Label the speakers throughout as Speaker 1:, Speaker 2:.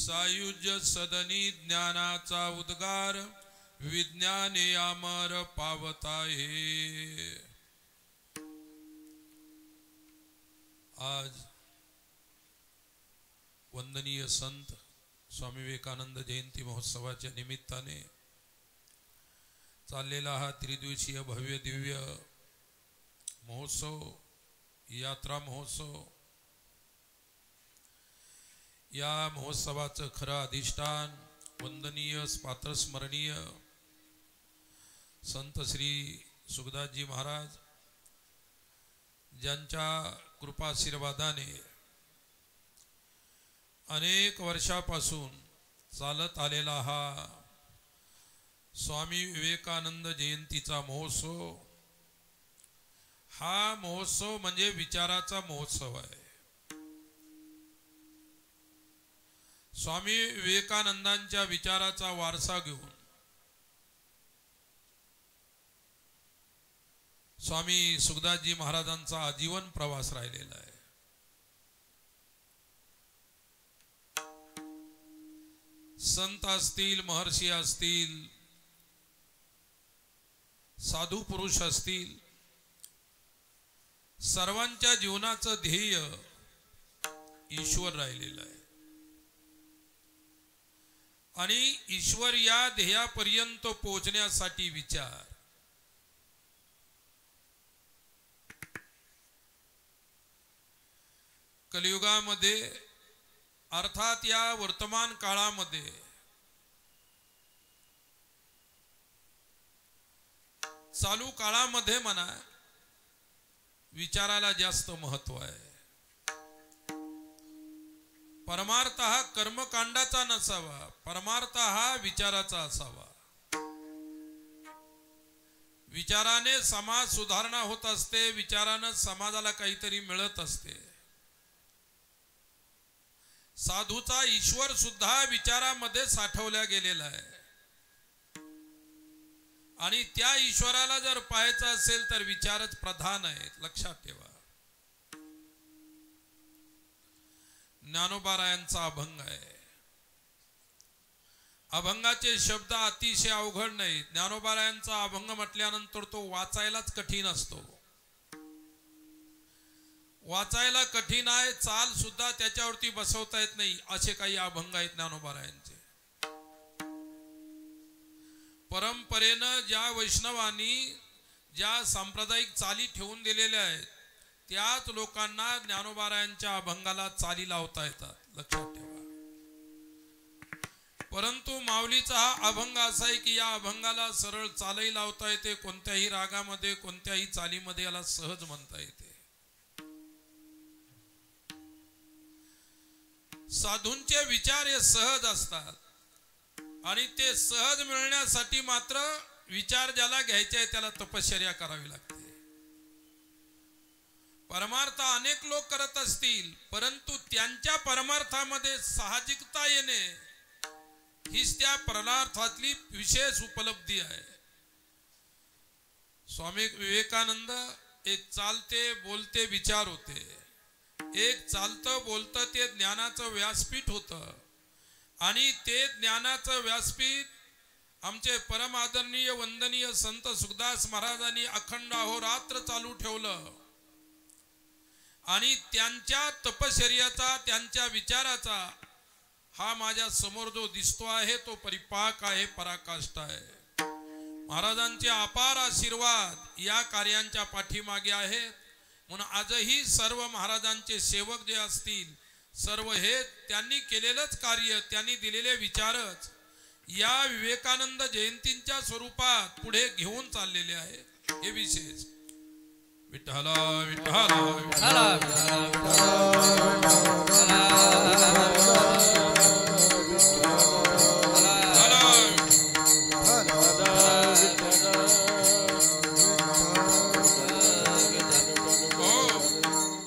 Speaker 1: सायुज्य सदनी ज्ञानाचा उद्गार विज्ञाने अमर पावताहे। आज वंदनीय संत स्वामी विवेकानंद जयंती महोत्सवाच्या निमित्ताने चाललेला हा त्रिदिवसीय भव्य दिव्य महोत्सव, यात्रा महोत्सव, या महोत्सवाचं खरं अधिष्ठान वंदनीय पात्र स्मरणीय संत श्री सुखदासजी महाराज, ज्यांच्या कृपाशीर्वादाने अनेक वर्षापासून चालत आलेला हा स्वामी विवेकानंद जयंतीचा महोत्सव, हा महोत्सव म्हणजे विचाराचा महोत्सव आहे। स्वामी विवेकानंदांच्या विचाराचा वारसा घेऊन स्वामी सुखदासजी महाराजांचा आजीवन प्रवास राहिलेला आहे। संत असतील, महर्षी असतील, साधू पुरुष असतील, सर्वांच्या जीवनाचं ध्येय ईश्वर राहिलेलं आहे आणि ईश्वर या ध्येयापर्यंत पोहोचण्यासाठी विचार, कलियुगामध्ये अर्थात या वर्तमान काळामध्ये चालू काळामध्ये म्हणा विचाराला जास्त महत्व आहे। परमार्थ हा कर्मकांडाचा नसावा, परमार्थ हा विचाराचा असावा। विचाराने समाज सुधारणा होत असते, विचाराने समाजाला काहीतरी मिळत असते। साधूचा ईश्वर सुद्धा विचारामध्ये साठवल्या गेलेला आहे आणि त्या ईश्वराला जर पाहायचं असेल तर विचारच प्रधान आहेत, लक्षात ठेवा। ज्ञानोबारायांचा अभंग आहे, अभंगाचे शब्द अतिशय अवघड नाहीत। ज्ञानोबारायांचा अभंग म्हटल्यानंतर तो वाचायलाच कठीण असतो, वाचायला कठीण आहे, चाल सुद्धा त्याच्यावरती बसवता येत नाही, असे काही अभंग आहेत ज्ञानोबारायांचे। परंपरेनं ज्या वैष्णवांनी ज्या सांप्रदायिक चाली ठेवून दिलेल्या आहेत त्याच लोकांना ज्ञानोबारायांच्या अभंगाला चाली लावता येतात, लक्षात ठेवा। परंतु माऊलीचा हा अभंग असा आहे की या अभंगाला सरळ चालही लावता येते, कोणत्याही रागामध्ये कोणत्याही चालीमध्ये याला सहज म्हणता येते। साधूंचे विचार हे सहज असतात आणि ते सहज मिळण्यासाठी मात्र विचार ज्याला घ्यायचे आहे त्याला तपश्चर्या करावी लागते। परमार्थ अनेक लोक करत असतील, परंतु त्यांच्या परमार्थामध्ये साहजिकता येणे हीच त्या परमार्थातली विशेष उपलब्धी आहे। स्वामी विवेकानंद एक चालते बोलते विचार होते, एक चालतं बोलतं ते ज्ञानाचं व्यासपीठ होतं आणि ते ज्ञानाचं व्यासपीठ आमचे परम आदरणीय वंदनीय संत सुखदास महाराजांनी अखंड अहोरात्र चालू ठेवलं आणि त्यांच्या तपश्चर्याचा, त्यांच्या विचाराचा हा माझ्या समोर जो दिसतो आहे तो परिपाक आहे, पराकाष्ठा आहे। महाराजांचे अपार आशीर्वाद या कार्यांच्या पाठीमागे आहेत, म्हणून आजही सर्व महाराजांचे सेवक जे असतील सर्व हे त्यांनी केलेलंच कार्य, त्यांनी दिलेले विचारच या विवेकानंद जयंतीच्या स्वरूपात पुढे घेऊन चाललेले आहेत, हे विशेष। विठ्ठला विठ्ठला विठ्ठला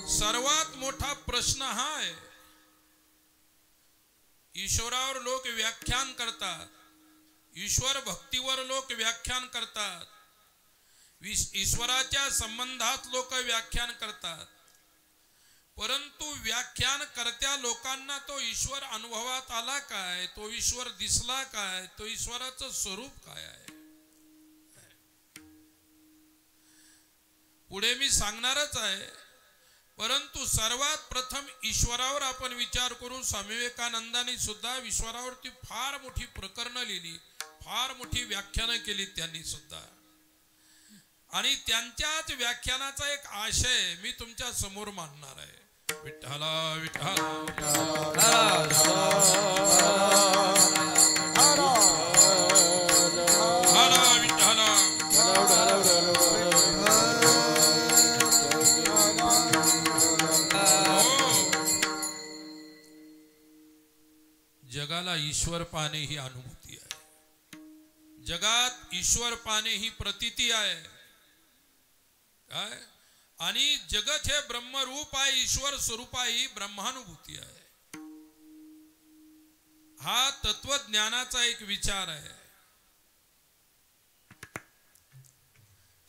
Speaker 1: सर्वात मोठा प्रश्न हा आहे, ईश्वरावर लोक व्याख्यान करतात, ईश्वर भक्तीवर लोक व्याख्यान करतात, ईश्वराच्या संबंधात लोक व्याख्यान करतात, परंतु व्याख्यान करत्या लोकांना तो ईश्वर अनुभवात आला काय, तो ईश्वर दिसला काय, तो ईश्वराचं स्वरूप काय आहे पुढे मी सांगणारच आहे. परंतु सर्वात प्रथम ईश्वरावर आपण विचार करू. स्वामी विवेकानंदांनी सुद्धा ईश्वरावरती फार मोठी प्रकरणं लिहिली, फार मोठी व्याख्यानं केली त्यांनी सुद्धा. आणि त्यांच्याच व्याख्यानाचा एक आशय मी तुमच्या समोर मांडणार आहे. विठ्ठला विठ्ठला जगाला ईश्वर पाहणे ही अनुभूती आहे. जगात ईश्वर पाहणे ही प्रतीती आहे काय. आणि जगत हे ब्रह्मरूप आहे, ईश्वर स्वरूप आहे ही ब्रह्मानुभूती आहे. हा तत्वज्ञानाचा एक विचार आहे.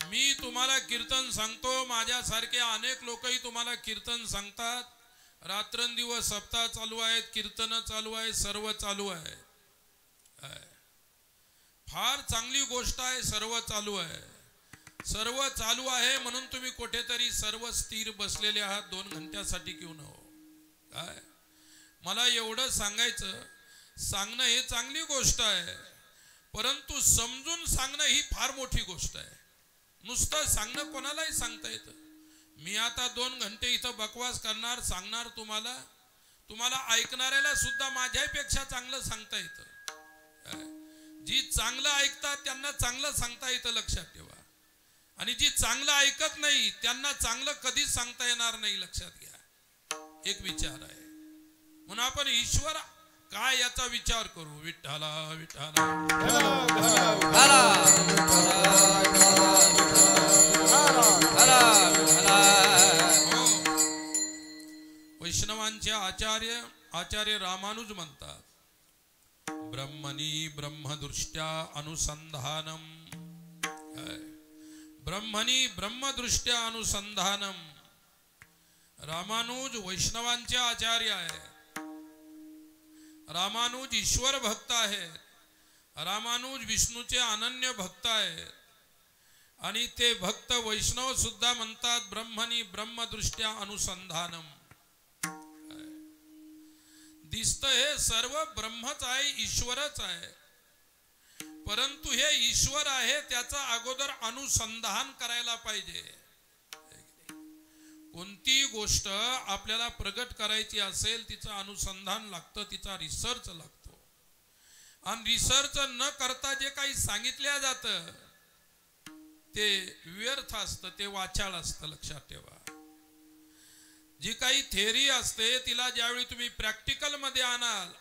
Speaker 1: मी तुम्हाला कीर्तन सांगतो, माझ्यासारखे अनेक लोकही तुम्हाला कीर्तन सांगतात. रात्रंदिवस सप्ताह चालू आहेत, कीर्तन चालू आहे, सर्व चालू आहे. फार चांगली गोष्ट आहे, सर्व चालू आहे. सर्व चालू आहे म्हणून तुम्ही कुठेतरी सर्व स्थिर बसलेले आहात 2 घंट्यासाठी घेऊ न हो काय. मला एवढं सांगणं हे चांगली गोष्ट आहे, परंतु समजून सांगणं ही फार मोठी गोष्ट आहे. नुसतं सांगणं कोणालाही सांगता येतं. मी आता 2 घंटे इथं बकवास करणार, सांगणार तुम्हाला ऐकणाऱ्याला सुद्धा माझ्यापेक्षा चांगलं सांगता येतं. जी चांगलं ऐकतात त्यांना चांगलं सांगता येतं, लक्षात ठेवा. आणि जी चांगलं ऐकत नाही त्यांना चांगलं कधीच सांगता येणार नाही, लक्षात घ्या. एक विचार आहे. म्हणून आपण ईश्वर काय याचा विचार करू. विठ्ठला विठ्ठला वैष्णवांचे आचार्य रामानुज म्हणतात, ब्रह्मणी ब्रह्मदृष्ट्या अनुसंधानम. ब्रह्मणी ब्रह्मदृष्ट्या अनुसंधानम. रामानुज वैष्णवांचे आचार्य आहे. रामानुज ईश्वर भक्त आहेत. रामानुज विष्णूचे अनन्य भक्त आहेत. आणि ते भक्त वैष्णव सुद्धा म्हणतात ब्रह्मणी ब्रह्मदृष्ट्या अनुसंधानम. दिसत हे सर्व ब्रह्मच आहे, ईश्वरच आहे. परंतु हे ईश्वर आहे त्याचा अगोदर अनुसंधान करायला पाहिजे. कोणती गोष्ट आपल्याला प्रगट करायची असेल तिचं अनुसंधान लागतं, तिचा रिसर्च लागतो. आणि रिसर्च न करता जे काही सांगितल्या जातं ते व्यर्थ असतं, ते वाचाळ असतं, लक्षात ठेवा. जी काही थेअरी असते तिला ज्यावेळी तुम्ही प्रॅक्टिकल मध्ये आणाल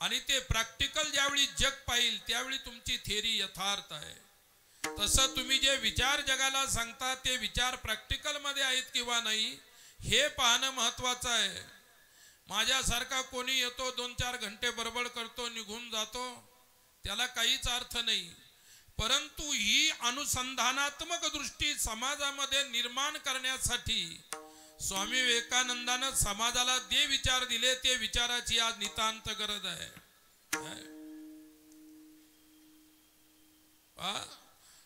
Speaker 1: आणि ते प्रॅक्टिकल ज्यावेळी जग पाहिल त्यावेळी तुमची थेअरी यथार्थ आहे. तसं तुम्ही जे विचार जगाला सांगता ते विचार प्रॅक्टिकल मध्ये आहेत किंवा नाही हे पाहणं महत्वाचं आहे. माझ्यासारखा कोणी येतो 2-4 घंटे बडबड करतो निघून जातो, त्याला काहीच अर्थ नाही. परंतु ही अनुसंधानात्मक दृष्टी समाजामध्ये निर्माण करण्यासाठी स्वामी विवेकानंदानं समाजाला जे विचार दिले ते विचाराची आज नितांत गरज आहे.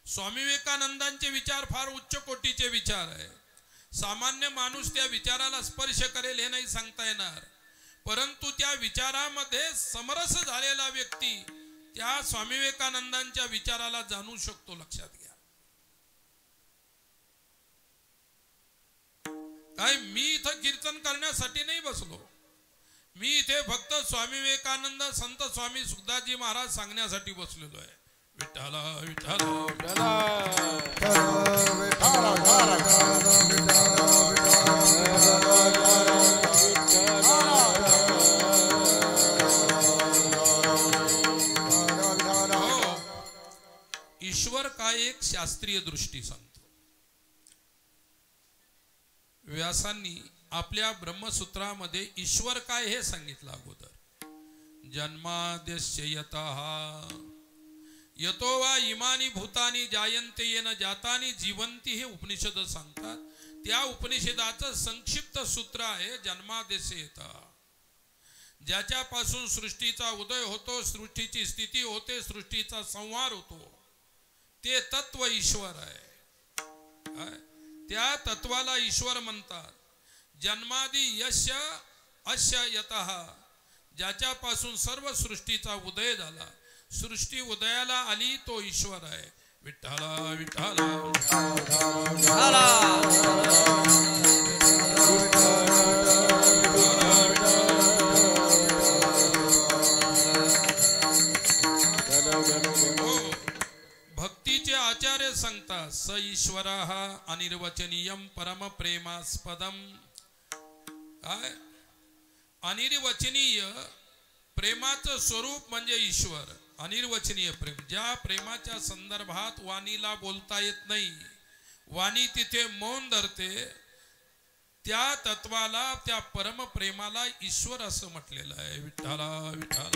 Speaker 1: स्वामी विवेकानंदांचे विचार फार उच्च कोटीचे विचार आहे. सामान्य माणूस त्या विचाराला स्पर्श करेल हे नाही सांगता येणार, परंतु त्या विचारामध्ये समरस झालेला व्यक्ती त्या स्वामी विवेकानंदांच्या विचाराला जाणू शकतो, लक्षात घ्या. काय मी इथं कीर्तन करण्यासाठी नाही बसलो, मी इथे फक्त स्वामी विवेकानंद संत स्वामी सुखदासजी महाराज सांगण्यासाठी बसलेलो आहे. विठ्ठला विठ्ठला ईश्वर काय एक शास्त्रीय दृष्टी सांगतो. व्यासांनी आपल्या ब्रह्मसूत्रामध्ये ईश्वर काय हे सांगितलं अगोदर. जन्माद्यस्य यतः यतो वा इमानी भूतानी जायन्ते येन जातानी जीवंती हे उपनिषद सांगतात. त्या उपनिषदाचं संक्षिप्त सूत्र आहे जन्मादेश येता, ज्याच्यापासून सृष्टीचा उदय होतो, सृष्टीची स्थिती होते, सृष्टीचा संहार होतो, ते तत्व ईश्वर आहे. त्या तत्वाला ईश्वर म्हणतात. जन्मादी यस्य अस्य यतः, ज्याच्यापासून सर्व सृष्टीचा उदय झाला, सृष्टी उदयाला आली, तो ईश्वर आहे. विठ्ठला विठ्ठला भक्तीचे आचार्य सांगतात, स ईश्वरः अनिर्वचनीयम परम प्रेमास्पदम. अनिर्वचनीय प्रेमाचं स्वरूप म्हणजे ईश्वर. अनिर्वचनीय प्रेम, ज्या प्रेमाच्या संदर्भात वाणीला बोलता येत नाही, वाणी तिथे मौन धरते, त्या तत्वाला, त्या परम प्रेमाला ईश्वर असं म्हटलेलं आहे. विठ्ठला विठ्ठला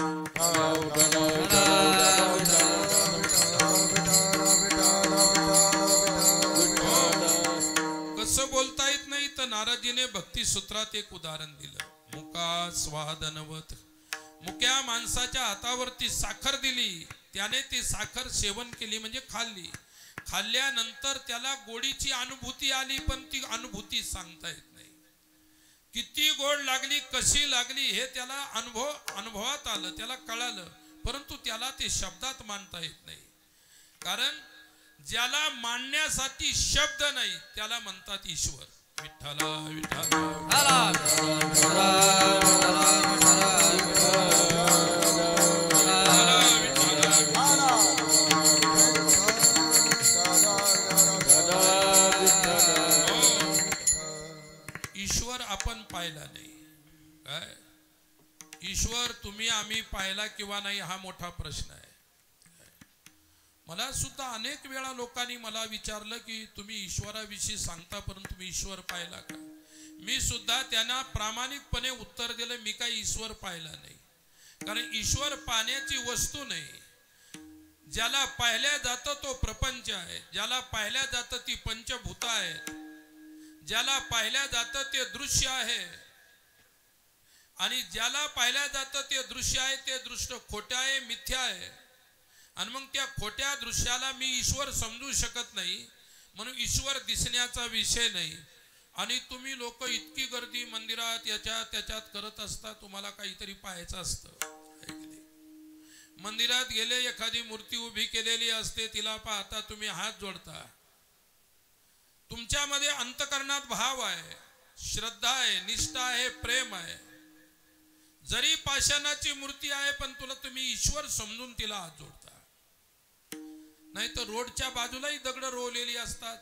Speaker 1: कसं बोलता येत नाही तर नारदजीने भक्ती सूत्रात एक उदाहरण दिलं. मुका स्वादनवत, मुक्या माणसाच्या हातावरती साखर दिली, त्याने ती साखर सेवन केली म्हणजे खाल्ली. खाल्ल्यानंतर त्याला गोडीची अनुभूती आली, पण ती अनुभूती सांगता येत नाही. किती गोड लागली, कशी लागली हे त्याला अनुभवात आलं, त्याला कळालं, परंतु त्याला ते शब्दात मांडता येत नाही. कारण ज्याला मांडण्यासाठी शब्द नाही त्याला म्हणतात ईश्वर. विठ्ठला विठ्ठला ईश्वर आपण पाहिला नाही. काय ईश्वर तुम्ही आम्ही पाहिला किंवा नाही हा मोठा प्रश्न आहे. मला सुद्धा अनेक वेळा लोकांनी मला विचारलं की तुम्ही ईश्वराविषयी सांगता, परंतु तुम्ही ईश्वर पाहिला का? मी सुद्धा त्यांना प्रामाणिकपणे उत्तर दिलं, मी काही ईश्वर पाहिला नाही. कारण ईश्वर पाहण्याची वस्तू नाही. ज्याला पाहिल्या जातं तो प्रपंच आहे, ज्याला पाहिल्या जातं ती पंचभूत आहेत, ज्याला पाहिल्या जातं ते दृश्य आहे, आणि ज्याला पाहिल्या जातं ते दृश्य आहे ते दृश्य खोटं आहे, मिथ्या आहे. आणि मग त्या खोट्या दृश्याला मी ईश्वर समजू शकत नाही, म्हणून ईश्वर दिसण्याचा विषय नाही. आणि तुम्ही लोक इतकी गर्दी मंदिरात याच्यात त्याच्यात करत असता, तुम्हाला काहीतरी पाहायचं असतं. मंदिरात गेले, एखादी मूर्ती उभी केलेली असते, तिला पाहता तुम्ही हात जोडता. तुमच्यामध्ये अंतकरणात भाव आहे, श्रद्धा आहे, निष्ठा आहे, प्रेम आहे. जरी पाषाणाची मूर्ती आहे पण तुला तुम्ही ईश्वर समजून तिला हात जोडता. नाही तर रोडच्या बाजूलाही दगड रोवलेली असतात,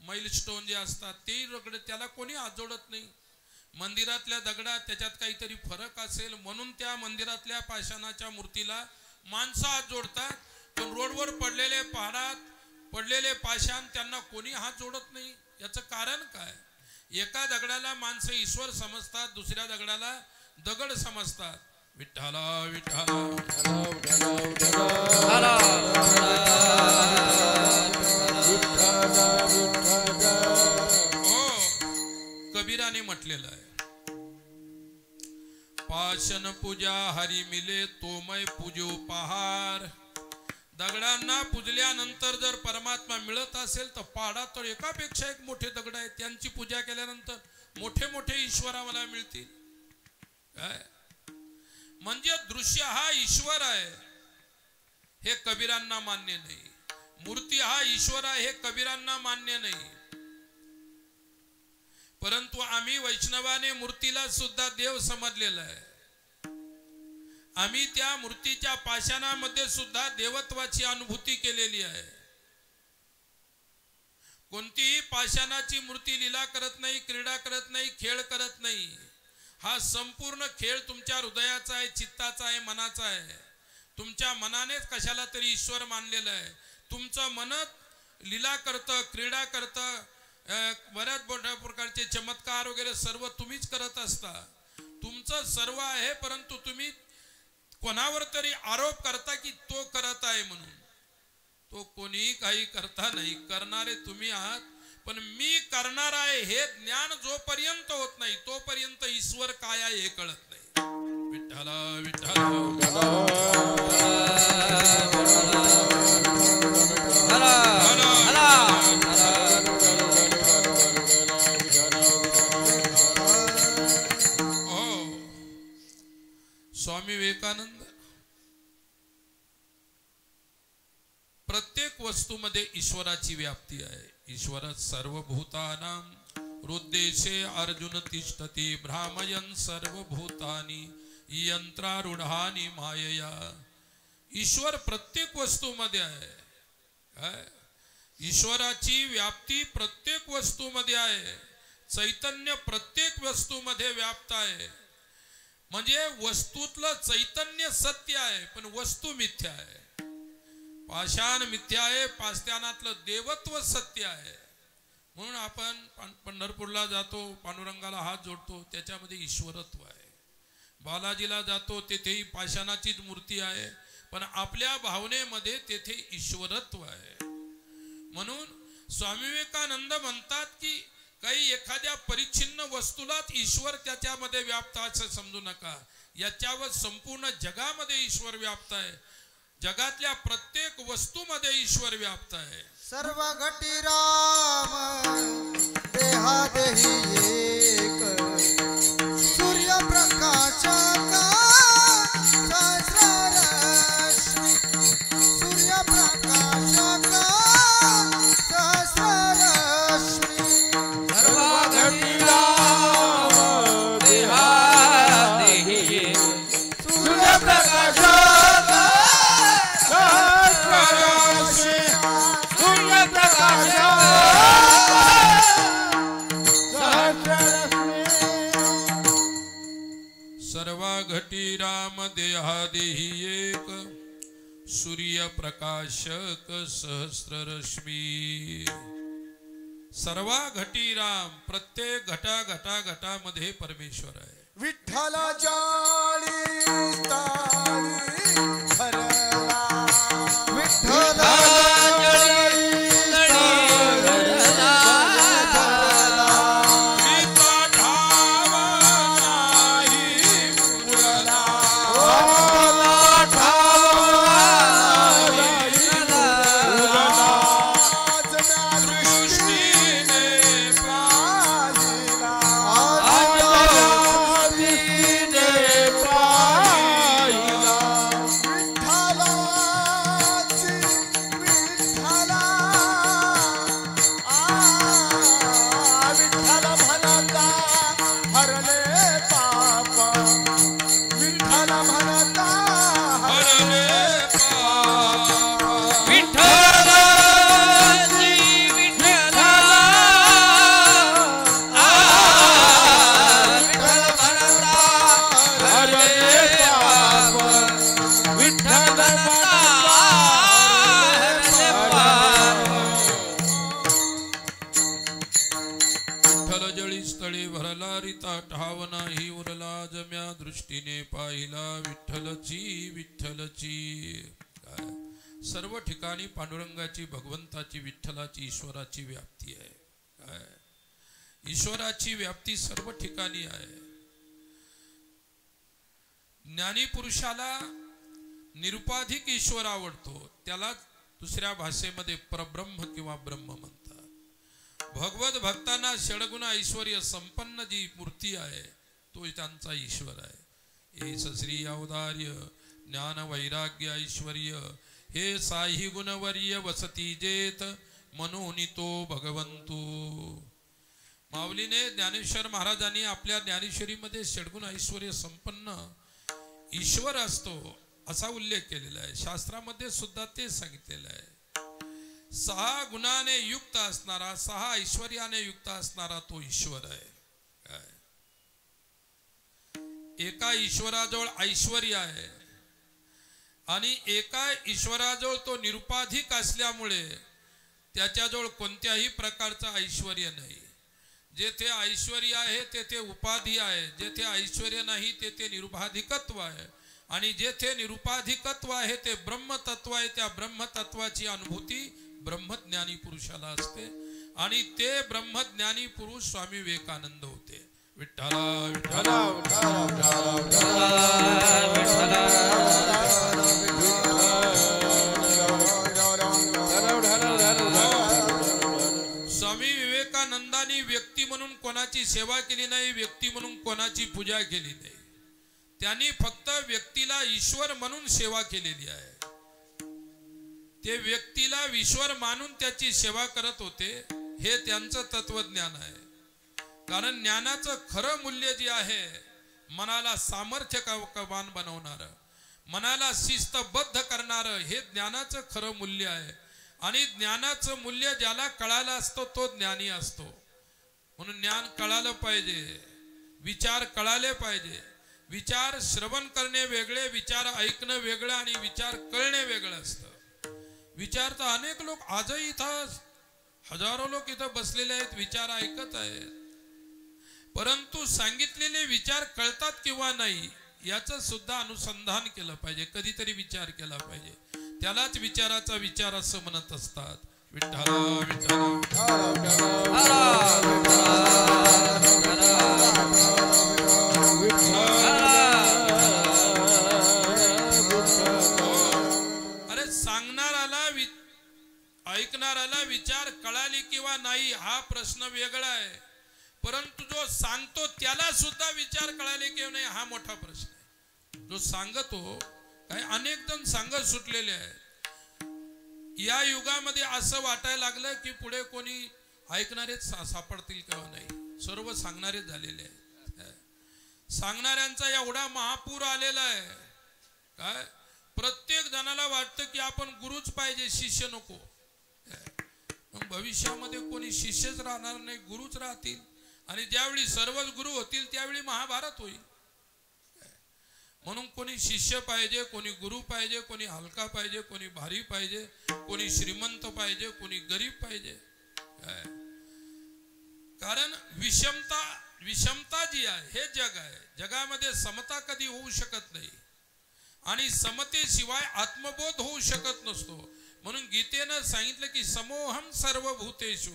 Speaker 1: मैलस्टोन जे असतात तेही दगड, त्याला कोणी हात जोडत नाही. मंदिरातल्या दगडात त्याच्यात काहीतरी फरक असेल म्हणून त्या मंदिरातल्या पाषाणाच्या मूर्तीला माणसं हात जोडतात, पण रोडवर पडलेले, पहाडात पडलेले पाषाण त्यांना कोणी हात जोडत नाही. याचं कारण काय? एका दगडाला माणसं ईश्वर समजतात, दुसऱ्या दगडाला दगड समजतात. विठ्ठला विठ्ठला हो, कबीराने म्हटलेलं आहे, पाषाण पूजा हरी मिले तोमय पूजो पहार. दगडांना पूजल्यानंतर जर परमात्मा मिळत असेल तर पहाडात तर एकापेक्षा एक मोठे दगड आहेत, त्यांची पूजा केल्यानंतर मोठे मोठे ईश्वर आम्हाला मिळतील. काय म्हणजे दृश्य हा ईश्वर आहे हे कबीरांना मान्य नाही, मूर्ती हा ईश्वर आहे हे कबीरांना मान्य नाही. परंतु आम्ही वैष्णवाने मूर्तीला सुद्धा देव समजलेला आहे. आम्ही त्या मूर्तीच्या पाषाणामध्ये सुद्धा देवत्वाची अनुभूती केलेली आहे. कोणतीही पाषाणाची मूर्ती लीला करत नाही, क्रीडा करत नाही, खेळ करत नाही. हा संपूर्ण खेळ तुमच्या हृदयाचा आहे, चित्ताचा आहे, मनाचा आहे. तुमच्या मनानेच कशाला तरी ईश्वर मानलेलं आहे. तुमचं मनच लीला करतं, क्रीडा करतं, बऱ्याच मोठ्या प्रकारचे चमत्कार वगैरे सर्व तुम्हीच करत असता. तुमचं सर्व आहे, परंतु तुम्ही कोणावर तरी आरोप करता की तो करत आहे म्हणून. तो कोणीही काही करता नाही, करणारे तुम्ही आहात. पण मी करणार आहे हे ज्ञान जोपर्यंत होत नाही तोपर्यंत ईश्वर काय आहे हे कळत नाही. विठ्ठला विठ्ठला स्वामी विवेकानंद प्रत्येक वस्तूमध्ये ईश्वराची व्याप्ती आहे. ईश्वर सर्वभूतानां हृद्देशे अर्जुन तिष्ठति भ्रामयन् सर्वभूतानि यंत्रारूढानि मायया. ईश्वर प्रत्येक वस्तूमध्ये आहे. ईश्वराची व्याप्ती प्रत्येक वस्तूमध्ये आहे. चैतन्य प्रत्येक वस्तूमध्ये व्याप्त आहे. म्हणजे वस्तूतलं चैतन्य सत्य आहे पण वस्तू मिथ्या आहे. पाषाण मिथ्या आहे, पाषाणातलं देवत्व सत्य आहे. म्हणून आपण पंढरपूरला जातो, पांडुरंगाला हात जोडतो, त्याच्यामध्ये ईश्वरत्व आहे. बालाजीला जातो तेथेही पाषाणाचीच मूर्ती आहे पण आपल्या भावनेमध्ये तेथे ईश्वरत्व आहे. म्हणून स्वामी विवेकानंद म्हणतात की काही एखाद्या परिच्छिन्न वस्तूलाच ईश्वर त्याच्यामध्ये व्याप्त असं समजू नका. याच्यावर संपूर्ण जगामध्ये ईश्वर व्याप्त आहे. जगातल्या प्रत्येक वस्तूमध्ये ईश्वर व्याप्त आहे.
Speaker 2: सर्व घटी राम देहादेही एक सूर्यप्रकाशाचा सहस्ररश्मी सूर्यप्रकाशाचा सहस्ररश्मी सर्व घटी राम देहादेही एक सूर्यप्रकाशाचा
Speaker 1: सर्वा घटी राम देहादेही एक सूर्यप्रकाशक सहस्ररश्मी. सर्वा घटी राम, प्रत्येक घटामध्ये परमेश्वर आहे.
Speaker 2: विठ्ठल जाळी भरला विठ्ठल
Speaker 1: सर्व ठिकाणी पांडुरंगाची, भगवंताची, विठ्ठलाची, ईश्वराची व्याप्ती आहे. ईश्वराची व्याप्ती सर्व ठिकाणी आहे. ज्ञानी पुरुषाला निरुपाधिक ईश्वर आवडतो, त्याला दुसऱ्या भाषेमध्ये परब्रह्म किंवा ब्रह्म म्हणतात. भगवत भक्तांना षडगुण ऐश्वर्य संपन्न जी मूर्ती आहे तो त्यांचा ईश्वर आहे. हे श्री औदार्य ज्ञान वैराग्य ऐश्वर्य हे साही गुणवर्य वसती जेत मनोनी तो भगवंतू. माऊलीने ज्ञानेश्वर महाराजांनी आपल्या ज्ञानेश्वरीमध्ये षडगुण ऐश्वर्य संपन्न ईश्वर असतो असा उल्लेख केलेला आहे. शास्त्रामध्ये सुद्धा ते सांगितलेलं आहे. 6 गुणाने युक्त असणारा, 6 ऐश्वर्याने युक्त असणारा तो ईश्वर आहे. एका ईश्वराजवळ ऐश्वर्य आहे आणि एका ईश्वराजवळ तो निरुपाधिक असल्यामुळे त्याच्याजवळ कोणत्याही प्रकारचा ऐश्वर्य नाही. जेथे ऐश्वर्य आहे तेथे उपाधी आहे, जेथे ऐश्वर्य नाही तेथे निरुपाधिकत्व आहे आणि जेथे निरुपाधिकत्व आहे ते ब्रह्मतत्व आहे. त्या ब्रह्मतत्वाची अनुभूती ब्रह्मज्ञानी पुरुषाला असते आणि ते ब्रह्मज्ञानी पुरुष स्वामी विवेकानंद होते. विठ्ठला विठ्ठला स्वामी विवेकानंदांनी व्यक्ती म्हणून कोणाची सेवा केली नाही, व्यक्ती म्हणून कोणाची पूजा केली नाही. त्यांनी फक्त व्यक्तीला ईश्वर म्हणून सेवा केलेली आहे. ते व्यक्तीला ईश्वर मानून त्याची सेवा करत होते. हे त्यांचं तत्वज्ञान आहे. कारण ज्ञानाचं खरं मूल्य जे आहे, मनाला सामर्थ्यवान बनवणारं, मनाला शिस्तबद्ध करणारं, हे ज्ञानाचं खरं मूल्य आहे. आणि ज्ञानाचं मूल्य ज्याला कळालं असतो तो ज्ञानी असतो. म्हणून ज्ञान कळालं पाहिजे, विचार कळाले पाहिजे. विचार श्रवण करणे वेगळे, विचार ऐकणं वेगळं आणि विचार कळणे वेगळं असतं. विचार तर अनेक लोक आजही इथं हजारो लोक इथं बसलेले आहेत, विचार ऐकत आहेत. परंतु सांगितलेले विचार कळतात किंवा नाही याचं सुद्धा अनुसंधान केलं पाहिजे. कधीतरी विचार केला पाहिजे. त्यालाच विचाराचा विचार असं म्हणत असतात. विठ्ठला अरे सांगणाराला ऐकणाराला विचार कळाली किंवा नाही हा प्रश्न वेगळा आहे. परंतु जो सांगतो त्याला सुद्धा विचार कळाले किंवा नाही हा मोठा प्रश्न आहे. जो सांगतो, काय अनेक जण सांगत सुटलेले आहेत. या युगामध्ये असं वाटायला लागलं की पुढे कोणी ऐकणारेच सापडतील किंवा नाही. सर्व सांगणारेच झालेले आहेत. सांगणाऱ्यांचा एवढा महापूर आलेला आहे. काय प्रत्येक जणाला वाटतं की आपण गुरुच पाहिजे, शिष्य नको. मग भविष्यामध्ये कोणी शिष्यच राहणार नाही, गुरुच राहतील. आणि ज्यावेळी सर्वच गुरु होतील त्यावेळी महाभारत होईल. म्हणून कोणी शिष्य पाहिजे, कोणी गुरु पाहिजे, कोणी हलका पाहिजे, कोणी भारी पाहिजे, कोणी श्रीमंत पाहिजे, कोणी गरीब पाहिजे. कारण विषमता जी आहे हे जग आहे. जगामध्ये समता कधी होऊ शकत नाही आणि समतेशिवाय आत्मबोध होऊ शकत नसतो. म्हणून गीतेनं सांगितलं की समोहम सर्वभूतेषु,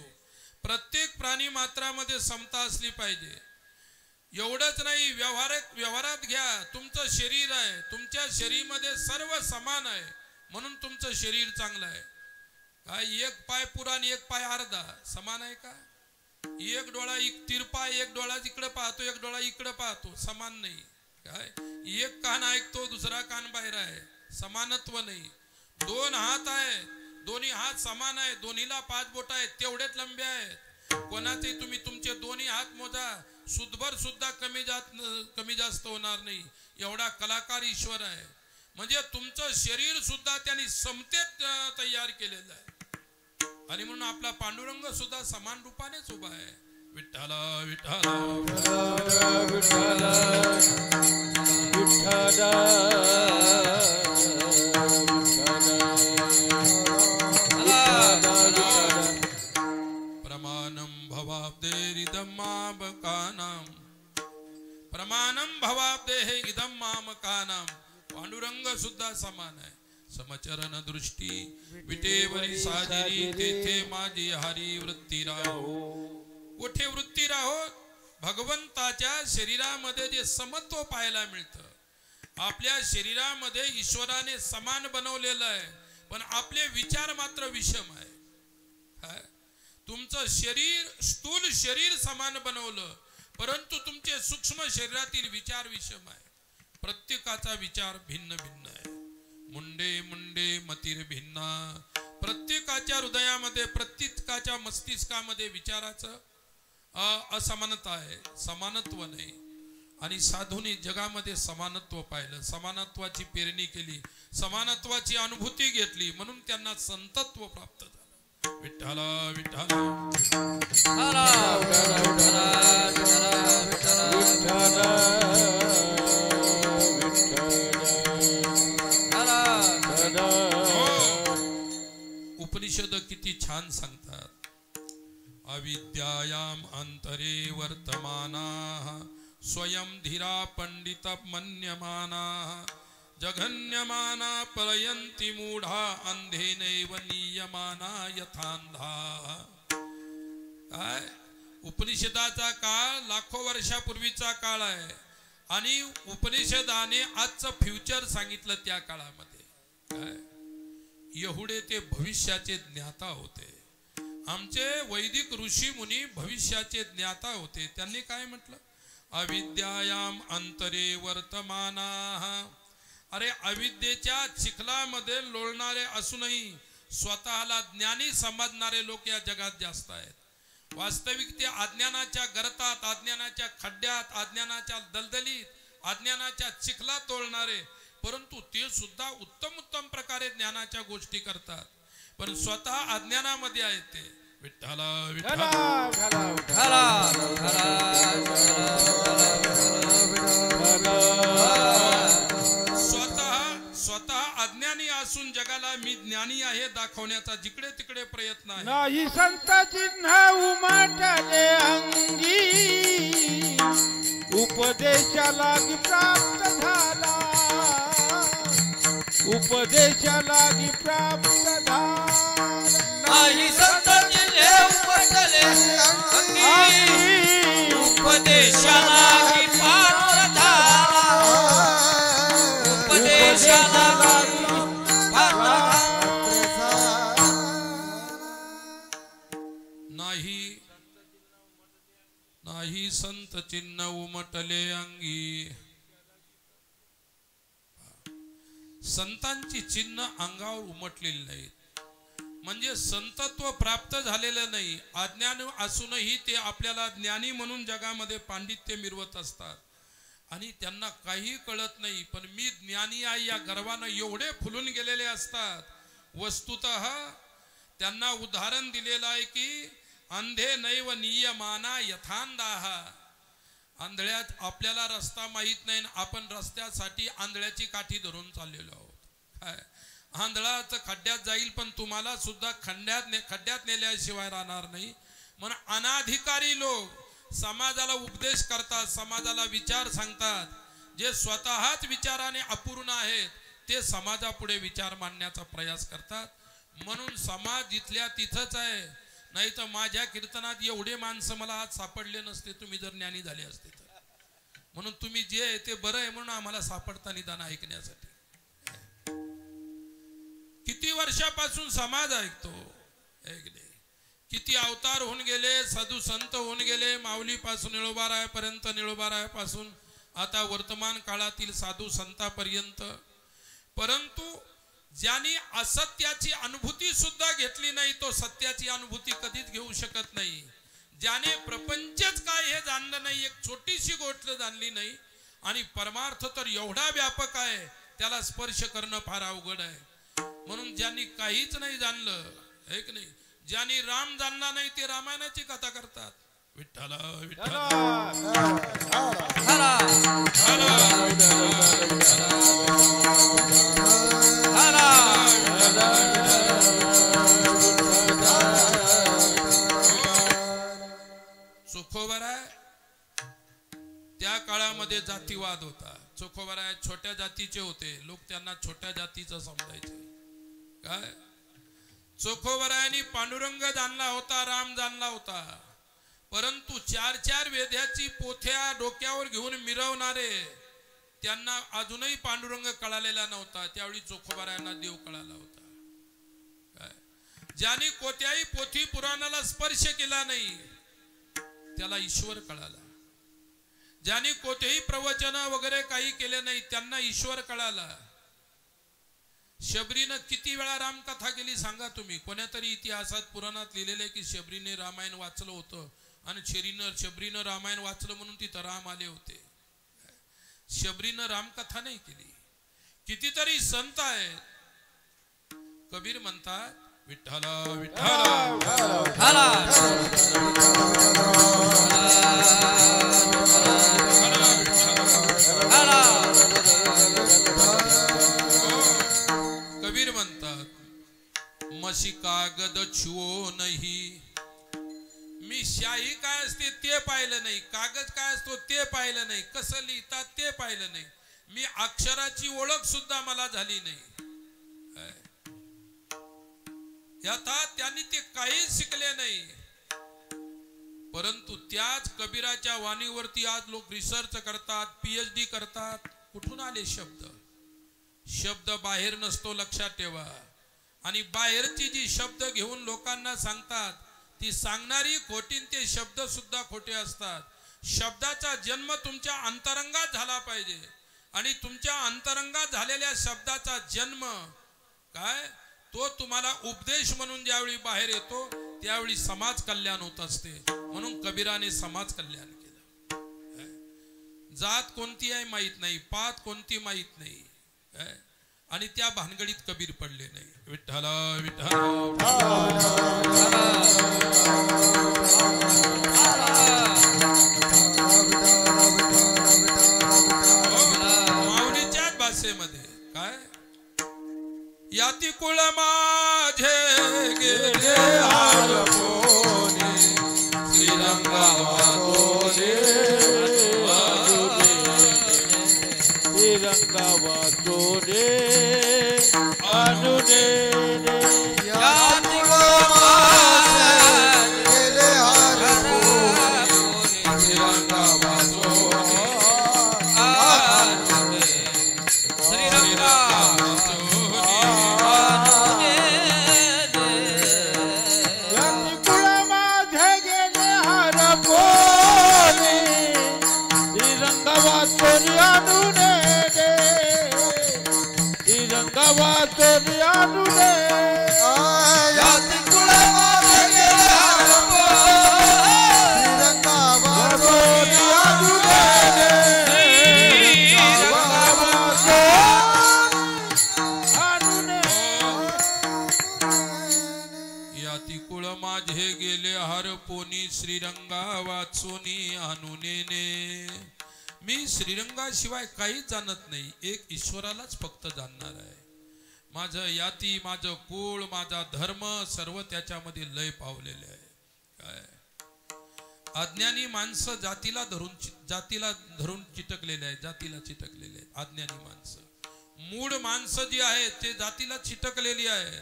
Speaker 1: प्रत्येक प्राणी मात्रामध्ये समता असली पाहिजे. एवढंच नाही, व्यवहारात घ्या. तुमचं शरीर आहे, तुमच्या शरीरामध्ये सर्व समान आहे म्हणून तुमचं शरीर चांगलं आहे. काय एक पाय पुरा आणि एक पाय अर्धा समान आहे का? एक डोळा तिरपा, एक डोळा इकडे पाहतो, एक डोळा इकडे पाहतो, समान नाही. काय एक कान ऐकतो, दुसरा कान बाहेर आहे, समानत्व नाही. दोन हात आहेत, दोन्ही हात समान आहेत, दोन्हीला 5 बोट आहेत, तेवढेच लंबे आहेत. कोणाचे तुम्ही तुमचे दोन्ही हात मोजा, सुदभर सुद्धा कमी जास्त होणार नाही. एवढा कलाकार ईश्वर आहे. म्हणजे तुमचं शरीर सुद्धा त्यांनी समतेत तयार केलेलं आहे. आणि म्हणून आपला पांडुरंग सुद्धा समान रूपानेच उभा आहे. विठ्ठला विठ्ठला प्रमाणम भवाब्दे इदम मामकानाम. पांडुरंग सुद्धा समान आहे. समचरण दृष्टी विटेवरी साजिरी, तेथे माझी हरी वृत्ती राहो. कुठे वृत्ती राहो? भगवंताच्या शरीरामध्ये जे समत्व पाहायला मिळतं. आपल्या शरीरामध्ये ईश्वराने समान बनवलेलं आहे, पण आपले विचार मात्र विषम आहे. तुमचं शरीर, स्थूल शरीर समान बनवलं, परंतु तुमचे सूक्ष्म शरीरातील विचार विषम आहे. प्रत्येकाचा विचार भिन्न भिन्न आहे. मुंडे मुंडे मतीर भिन्ना. प्रत्येकाच्या हृदयामध्ये, प्रत्येकाच्या मस्तिष्कामध्ये विचाराचं असमानता आहे, समानत्व नाही. आणि साधूंनी जगामध्ये समानत्व पाहिलं, समानत्वाची पेरणी केली, समानत्वाची अनुभूती घेतली, म्हणून त्यांना संतत्व प्राप्त झालं. विठ्ठला विठ्ठला उपनिषद किती छान सांगतात. अविद्यायाम अंतरे वर्तमानाः स्वयं धीरा पंडित मन्यमानाः जघन्यमाना पलयन्ति मूढ़ा अंधेनैव नीयमाना यथान्धाः. काय उपनिषदाचा काळ लाखो वर्षापूर्वीचा काळ आहे आणि उपनिषदाने आजचं फ्युचर सांगितलं त्या काळामध्ये. काय एवढे ते भविष्याचे ज्ञाता होते. आमचे वैदिक ऋषी मुनी भविष्याचे ज्ञाता होते. त्यांनी काय म्हटलं? अविद्यायाम अंतरे वर्तमानाः. अरे अविद्येच्या चिखलामध्ये लोळणारे असूनही स्वतःला ज्ञानी समजणारे लोक या जगात जास्त आहेत. वास्तविक ते अज्ञानाच्या गर्तात, अज्ञानाच्या खड्ड्यात, अज्ञानाच्या दलदलीत, अज्ञानाच्या चिखलात तोलणारे, परंतु ते सुद्धा उत्तम उत्तम प्रकारे ज्ञानाच्या गोष्टी करतात, पण स्वतः अज्ञानामध्ये आहेत. ते विठ्ठला विठ्ठला स्वतः अज्ञानी असून जगाला मी ज्ञानी आहे दाखवण्याचा जिकडे तिकडे प्रयत्न आहे.
Speaker 3: नाही संत चिन्ह उमटले अंगी, उपदेशाला प्राप्त झाला, उपदेशाला प्राप्त झाला.
Speaker 2: नाही संत चिन्ह उमटले अंगी, उपदेशाला प्राप्त झाला, उपदेशाला
Speaker 1: नाही संत चिन्ह उमटले अंगी. संतांची चिन्ह अंगावर उमटलेली नाहीत, म्हणजे संतत्व प्राप्त झालेलं नाही. अज्ञान असूनही ते आपल्याला ज्ञानी म्हणून जगामध्ये पांडित्य मिरवत असतात आणि त्यांना काही कळत नाही. पण मी ज्ञानी आहे या गर्वानं एवढे फुलून गेलेले असतात. वस्तुतः त्यांना उदाहरण दिलेलं आहे की अंधे नैव नियमाना यथांधाः. आंधळ्यात आपल्याला रस्ता माहीत नाही, आपण रस्त्यासाठी आंधळ्याची काठी धरून चाललेलो आहोत. काय आंधळाच खड्ड्यात जाईल, पण तुम्हाला सुद्धा खड्ड्यात नेल्याशिवाय राहणार नाही. म्हणून अनाधिकारी लोक समाजाला उपदेश करतात, समाजाला विचार सांगतात. जे स्वतःच विचाराने अपूर्ण आहेत ते समाजापुढे विचार मांडण्याचा प्रयास करतात. म्हणून समाज जिथल्या तिथंच आहे. नाही तर माझ्या कीर्तनात एवढे माणसं मला आज सापडले नसते, तुम्ही जर ज्ञानी झाले असते तर. म्हणून तुम्ही जे आहे ते बरं आहे म्हणून आम्हाला सापडता निदान ऐकण्यासाठी. किती वर्षापासून समाज ऐकतो, किती अवतार होऊन गेले, साधू संत होऊन गेले, माऊलीपासून निळोबारायापर्यंत, निळोबारायापासून आता वर्तमान काळातील साधू संतापर्यंत. परंतु ज्यांनी असत्याची अनुभूती सुद्धा घेतली नाही तो सत्याची अनुभूती कधीच घेऊ शकत नाही. ज्याने प्रपंचच काय हे जाणलं नाही, एक छोटीशी गोष्ट जाणली नाही, आणि परमार्थ तर एवढा व्यापक आहे त्याला स्पर्श करणं फार अवघड आहे. म्हणून ज्यांनी काहीच नाही जाणलं, एक नाही, ज्यांनी राम जाणला नाही ते रामायणाची कथा करतात. विठ्ठला विठ्ठला चोखोबराय. त्या काळामध्ये जातीवाद होता. चोखोबराय छोट्या जातीचे होते, लोक त्यांना छोट्या जातीचं समजायचे. काय चोखोबरायांनी पांडुरंग जाणला होता, राम जाणला होता, परंतु 4-4 वेद्याची पोथ्या डोक्यावर घेऊन मिरवणारे त्यांना अजूनही पांडुरंग कळालेला नव्हता. त्यावेळी चोखोबरायांना देव कळाला होता. काय ज्यांनी कोत्याही पोथी पुराणाला स्पर्श केला नाही त्याला ईश्वर कळाला. ज्यांनी कोठेही प्रवचन वगैरे काही केले नाही त्यांना ईश्वर कळाला. शबरीनं किती वेळा रामकथा केली सांगा तुम्ही. कोण्यातरी इतिहासात पुराणात लिहिलेले की शबरीने रामायण वाचलं होतं आणि शबरीनं रामायण वाचलं म्हणून तिथं राम आले होते. शबरीनं रामकथा नाही केली. कितीतरी संत आहेत. कबीर म्हणतात विठ्ठला विठ्ठला कबीर म्हणतात मशी कागद छुओ नाही. मी शाही काय असते ते पाहिलं नाही, कागद काय असतो ते पाहिलं नाही, कसं लिहितात ते पाहिलं नाही, मी अक्षराची ओळख सुद्धा मला झाली नाही. आता त्यांनी ते काहीच शिकले नाही. परंतु त्याच कबीराच्या वाणीवरती आज लोक रिसर्च करतात, PhD करतात. कुठून आले शब्द? शब्द बाहेर नसतो, लक्षात ठेवा. आणि बाहेरची जी शब्द घेऊन लोकांना सांगतात ती सांगणारी खोटी, ते शब्द सुद्धा खोटे असतात. शब्दाचा जन्म तुमच्या अंतरंगात झाला पाहिजे आणि तुमच्या अंतरंगात झालेल्या शब्दाचा जन्म काय तो तुम्हाला उपदेश म्हणून ज्यावेळी बाहेर येतो त्यावेळी समाज कल्याण होत असते. म्हणून कबीराने समाज कल्याण केलं. जात कोणती आहे माहित नाही, पात कोणती माहित नाही, आणि त्या भानगडीत कबीर पडले नाही. विठ्ठल विठ्ठल माऊलीच्याच भाषेमध्ये काय याती कुळ माझे गेले हरपोने श्रीरंगा वाचोने
Speaker 3: श्रीरंगा वाचोने अनुने
Speaker 2: याती कुळ माझे गेले हरपोने
Speaker 1: श्रीरंगा वाचोने
Speaker 2: अनुने श्रीरंगा
Speaker 1: श्रीरंगा वाचोनी अनुनेने. मी श्रीरंगाशिवाय काहीच जाणत नाही, एक ईश्वरालाच फक्त जाणणार आहे. माझं याती, माझं कुळ, माझा धर्म सर्व त्याच्यामध्ये लय पावलेले आहे. काय अज्ञानी माणसं जातीला धरून चिटकलेले आहेत, जातीला चिटकलेले आहेत अज्ञानी माणसं. मूळ माणसं जी आहेत ते जातीला चिटकलेली आहे.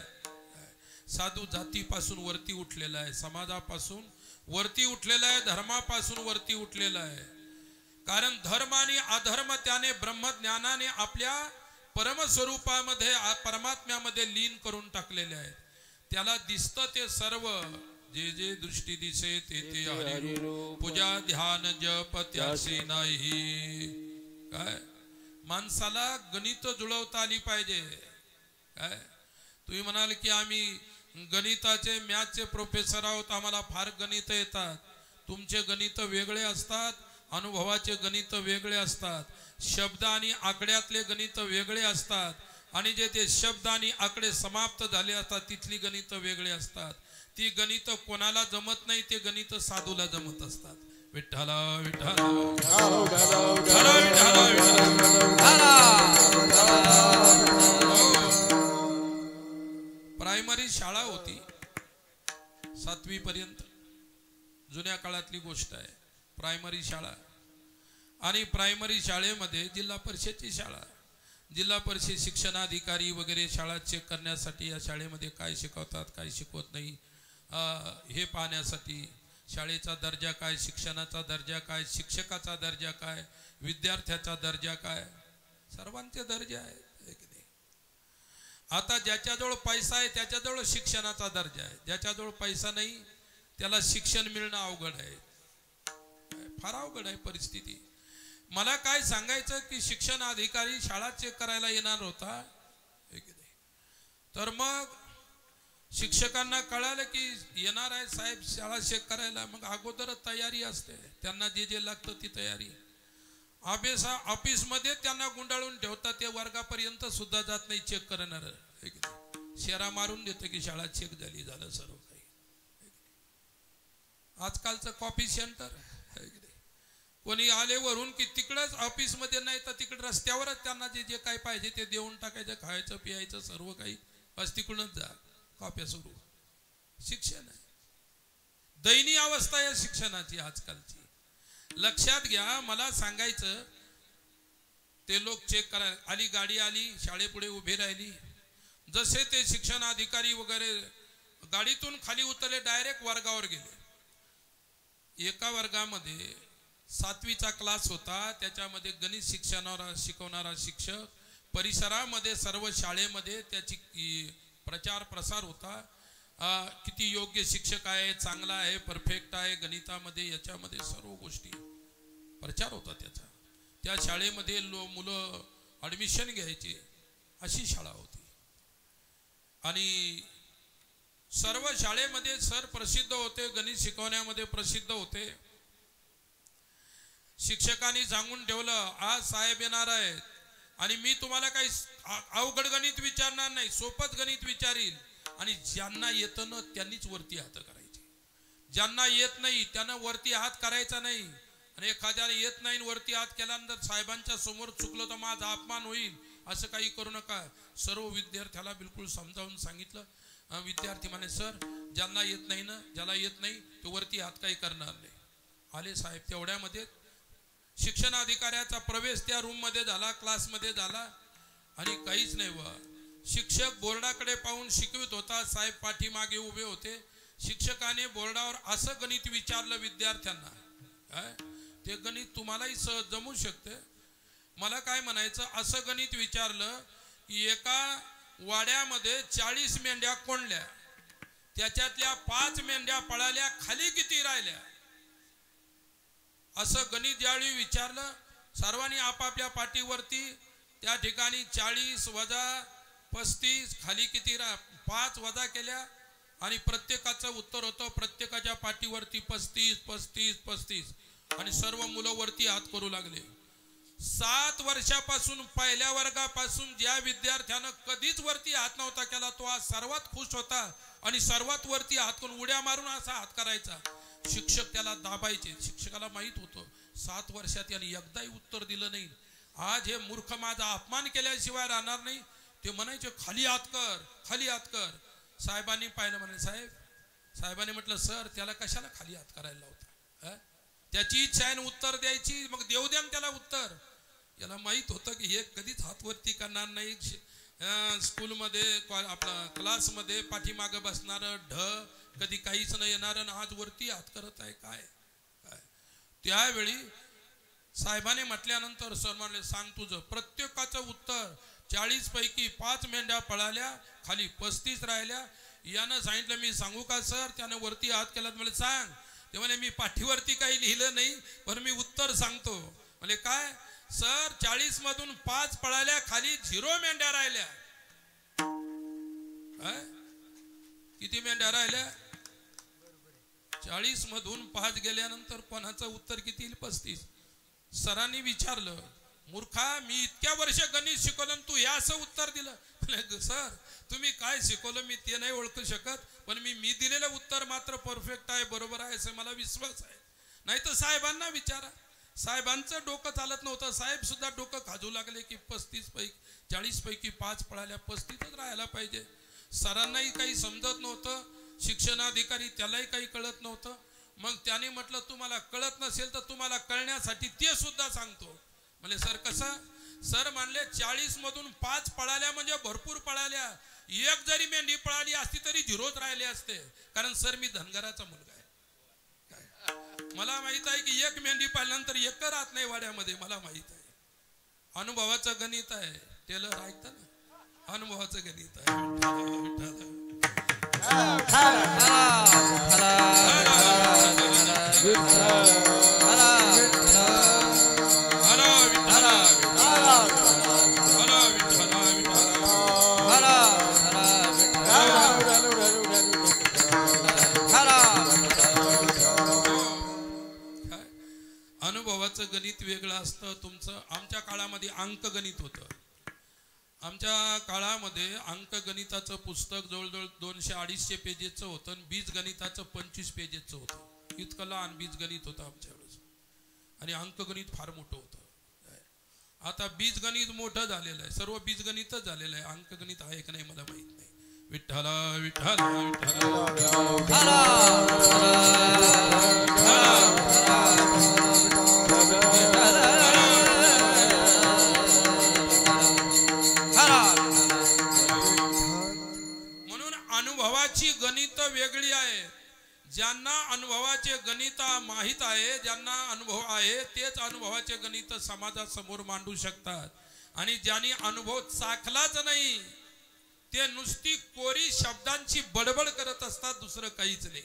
Speaker 1: साधू जातीपासून वरती उठलेला आहे, समाजापासून वरती उठलेला आहे, धर्मापासून वरती उठलेला आहे. कारण धर्म आणि अधर्म त्याने ब्रह्मज्ञानाने आपल्या परमस्वरूपामध्ये परमात्म्यामध्ये लीन करून टाकलेले आहेत. त्याला दिसतं ते सर्व, जे जे दृष्टी दिसे ते ते हरिरूप, पूजा ध्यान जप त्याशी नाही. काय माणसाला गणित जुळवता आली पाहिजे. काय तुम्ही म्हणाल की आम्ही गणिताचे मॅथचे प्रोफेसर आहोत, आम्हाला फार गणित येतात. तुमचे गणित वेगळे असतात, अनुभवाचे गणित वेगळे असतात, शब्द आणि आकड्यातले गणित वेगळे असतात, आणि जे ते शब्द आणि आकडे समाप्त झाले असतात तिथली गणित वेगळे असतात. ती गणित कोणाला जमत नाही, ते गणित साधूला जमत असतात. विठ्ठला विठ्ठला प्रायमरी शाळा होती 7वी पर्यंत, जुन्या काळातली गोष्ट आहे. प्रायमरी शाळा, आणि प्रायमरी शाळेमध्ये जिल्हा परिषदची शाळा, जिल्हा परिषद शिक्षणाधिकारी वगैरे शाळा चेक करण्यासाठी या शाळेमध्ये काय शिकवतात काय शिकवत नाही हे पाहण्यासाठी, शाळेचा दर्जा काय, शिक्षणाचा दर्जा काय, शिक्षकाचा दर्जा काय, विद्यार्थ्याचा दर्जा काय, सर्वांचे दर्जे आहेत. आता ज्याच्याजवळ पैसा आहे त्याच्याजवळ शिक्षणाचा दर्जा आहे, ज्याच्याजवळ पैसा नाही त्याला शिक्षण मिळणं अवघड आहे. फार अवघड आहे परिस्थिती. मला काय सांगायचं की शिक्षण अधिकारी शाळा चेक करायला येणार होता, तर मग शिक्षकांना कळालं की येणार आहे साहेब शाळा चेक करायला. मग अगोदरच तयारी असते, त्यांना जे जे लागतं ती तयारी. ऑफिस मध्ये त्यांना गुंडाळून ठेवतात, ते वर्गापर्यंत सुद्धा जात नाही चेक करणार. शेरा मारून देतं की शाळा चेक झाली, झालं सर्व काही. आजकालचं कॉफी सेंटर, कोणी आले वरून की तिकडच ऑफिस मध्ये नाही तर तिकडे रस्त्यावरच त्यांना जे जे काय पाहिजे ते देऊन टाकायचं, खायचं पियायचं सर्व काही, बस तिकडूनच जा, कॉप्या सुरू. शिक्षण आहे, दयनीय अवस्था आहे शिक्षणाची आजकालची. लक्षात घ्या. मला सांगायचं, ते लोक चेक करायला आली, गाडी आली, शाळेपुढे उभी राहिली, जसे ते शिक्षण अधिकारी वगैरे गाडीतून खाली उतरले डायरेक्ट वर्गावर गेले. एका वर्गामध्ये 7वीचा क्लास होता, त्याच्यामध्ये गणित शिकवणारा शिक्षक, परिसरामध्ये सर्व शाळेमध्ये त्याची प्रचार प्रसार होता. किती योग्य शिक्षक आहे, चांगला आहे, परफेक्ट आहे गणितामध्ये, याच्यामध्ये सर्व गोष्टी प्रचार होता त्याचा. त्या शाळेमध्ये मुलं ॲडमिशन घ्यायची अशी शाळा होती. आणि सर्व शाळेमध्ये सर प्रसिद्ध होते, गणित शिकवण्यामध्ये प्रसिद्ध होते. शिक्षकांनी सांगून ठेवलं, आज साहेब येणार आहेत आणि मी तुम्हाला काही अवघड गणित विचारणार नाही, सोपंच गणित विचारील. आणि ज्यांना येतं ना त्यांनीच वरती हात करायचे, ज्यांना येत नाही त्यांना वरती हात करायचा नाही. आणि एखाद्याला येत नाही वरती हात केल्यानंतर साहेबांच्या समोर चुकलं तर माझा अपमान होईल, असं काही करू नका. सर्व विद्यार्थ्याला बिलकुल समजावून सांगितलं. विद्यार्थी म्हणे, सर ज्यांना येत नाही ना, ज्याला येत नाही तो वरती हात काही करणार नाही. आले साहेब. तेवढ्यामध्ये शिक्षण अधिकाऱ्याचा प्रवेश त्या रूम मध्ये झाला, क्लासमध्ये झाला. आणि काहीच नाही व शिक्षक बोर्डाकडे पाहून शिकवित होता, साहेब पाठीमागे उभे होते. शिक्षकाने बोर्डावर असं गणित विचारलं विद्यार्थ्यांना, ते गणित तुम्हालाही सहज जमू शकते. मला काय म्हणायचं, असं गणित विचारलं की एका वाड्यामध्ये 40 मेंढ्या कोंडल्या, त्याच्यातल्या 5 मेंढ्या पळाल्या, खाली किती राहिल्या. असं गणित ज्यावेळी विचारलं, सर्वांनी आपापल्या पाठीवरती त्या ठिकाणी 40 वजा 35 खाली किती 5 वजा केल्या आणि प्रत्येकाचं उत्तर होतं प्रत्येकाच्या पाठीवरती 35 35 35. आणि सर्व मुलं वरती हात करू लागले. 7 वर्षापासून पहिल्या वर्गापासून ज्या विद्यार्थ्यानं कधीच वरती हात नव्हता केला, तो आज सर्वात खुश होता आणि सर्वात वरती हात करून उड्या मारून असा हात करायचा. शिक्षक त्याला दाबायचे. शिक्षकाला माहित होतं 7 वर्षात यांनी एकदाही उत्तर दिलं नाही, आज हे मूर्ख माझा अपमान केल्याशिवाय राहणार नाही. ते म्हणायचे, खाली हात कर, खाली हात कर. साहेबांनी पाहिलं, म्हणे साहेब. साहेबांनी म्हटलं, सर त्याला कशाला खाली हात करायला लावता, त्याची इच्छा आहे उत्तर द्यायची, मग देऊ द्या त्याला उत्तर. याला माहित होतं की हे कधीच हातवरती करणार नाही. स्कूलमध्ये आपला क्लासमध्ये पाठीमागे बसणार कधी काहीच नाही येणार, आणि आज वरती हात करत आहे. काय काय त्यावेळी साहेबांनी म्हटल्यानंतर सर म्हणले, सांग तुझं. प्रत्येकाचं उत्तर 40 पैकी 5 मेंढ्या पळाल्या, खाली 35 राहिल्या. यानं सांगितलं, मी सांगू का सर. त्यानं वरती हात केला. मला सांग. ते म्हणे, मी पाठीवरती काही लिहिलं नाही, पण मी उत्तर सांगतो. म्हणजे काय सर, 40 मधून 5 पळाल्या, खाली 0 मेंढ्या राहिल्या. किती मेंढ्या राहिल्या? 40 मधून 5 गेल्यानंतर कोणाचं उत्तर किती येईल? 35. सरांनी विचारलं, मूर्खा, मी इतक्या वर्ष गणित शिकवलं, तू हे असं उत्तर दिलं. सर तुम्ही काय शिकवलं मी ते नाही ओळखू शकत, पण मी दिलेलं उत्तर मात्र परफेक्ट आहे, बरोबर आहे असं मला विश्वास आहे. नाही तर साहेबांना विचारा. साहेबांचं डोकं चालत नव्हतं. साहेब सुद्धा डोकं खाजू लागले की 40 पैकी 5 पळाल्या, 35च राहायला पाहिजे. सरांनाही काही समजत नव्हतं, शिक्षणाधिकारी त्यालाही काही कळत नव्हतं. मग त्याने म्हटलं, तुम्हाला कळत नसेल तर तुम्हाला कळण्यासाठी ते सुद्धा सांगतो. म्हणजे सर कसं? सर म्हणले, 40 मधून 5 पळाल्या म्हणजे भरपूर पळाल्या. एक जरी मेंढी पळाली असती तरी 0च राहिले असते, कारण सर मी धनगराचा मुलगा आहे. मला माहित आहे की एक मेंढी पाळल्यानंतर एक राहत नाही वाड्यामध्ये. मला माहित आहे, अनुभवाचं गणित आहे. टेलर ऐकतं ना, अनुभवाचं गणित आहे. अनुभवाचं गणित वेगळं असतं तुमचं. आमच्या काळामध्ये अंकगणित होतं. आमच्या काळामध्ये अंकगणिताचं पुस्तक जवळजवळ 200-250 पेजेसचं होतं आणि बीजगणिताचं 25 पेजेसचं होतं. इतकं लहान बीजगणित होतं आमच्या वेळेस. आणि अंकगणित फार मोठं होतं. आता बीजगणित मोठं झालेलं आहे, सर्व बीजगणितच झालेलं आहे. अंकगणित आहे का नाही मला माहित नाही. विठ्ठला विठ्ठला म्हणून अनुभवाची गणित वेगळी आहे. ज्यांना अनुभवाची अनुभवाचे गणित माहित आहे, ज्यांना अनुभव आहे तेच अनुभवाचे गणित समाजासमोर मांडू शकतात. आणि ज्यांनी अनुभव चाखलाच नाही ते नुसती कोरी शब्दांची बडबड करत असतात, दुसरं काहीच नाही.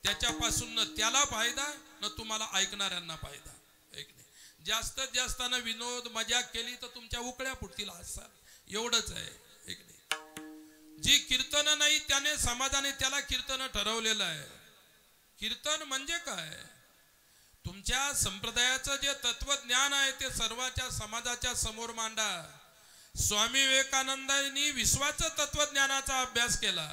Speaker 1: त्याच्यापासून न त्याला फायदा न तुम्हाला ऐकणाऱ्यांना फायदा. एक नाही, जास्तीत जास्त विनोद मजाक केली तर तुमच्या उकळ्या फुटतील असा एवढंच आहे. एक नाही, जी कीर्तन नाही त्याने समाजाने त्याला कीर्तन ठरवलेलं आहे. कीर्तन म्हणजे काय? तुमच्या संप्रदायाचं जे तत्वज्ञान आहे ते सर्वांच्या समाजाच्या समोर मांडा. स्वामी विवेकानंदांनी विश्वाचं तत्वज्ञानाचा अभ्यास केला,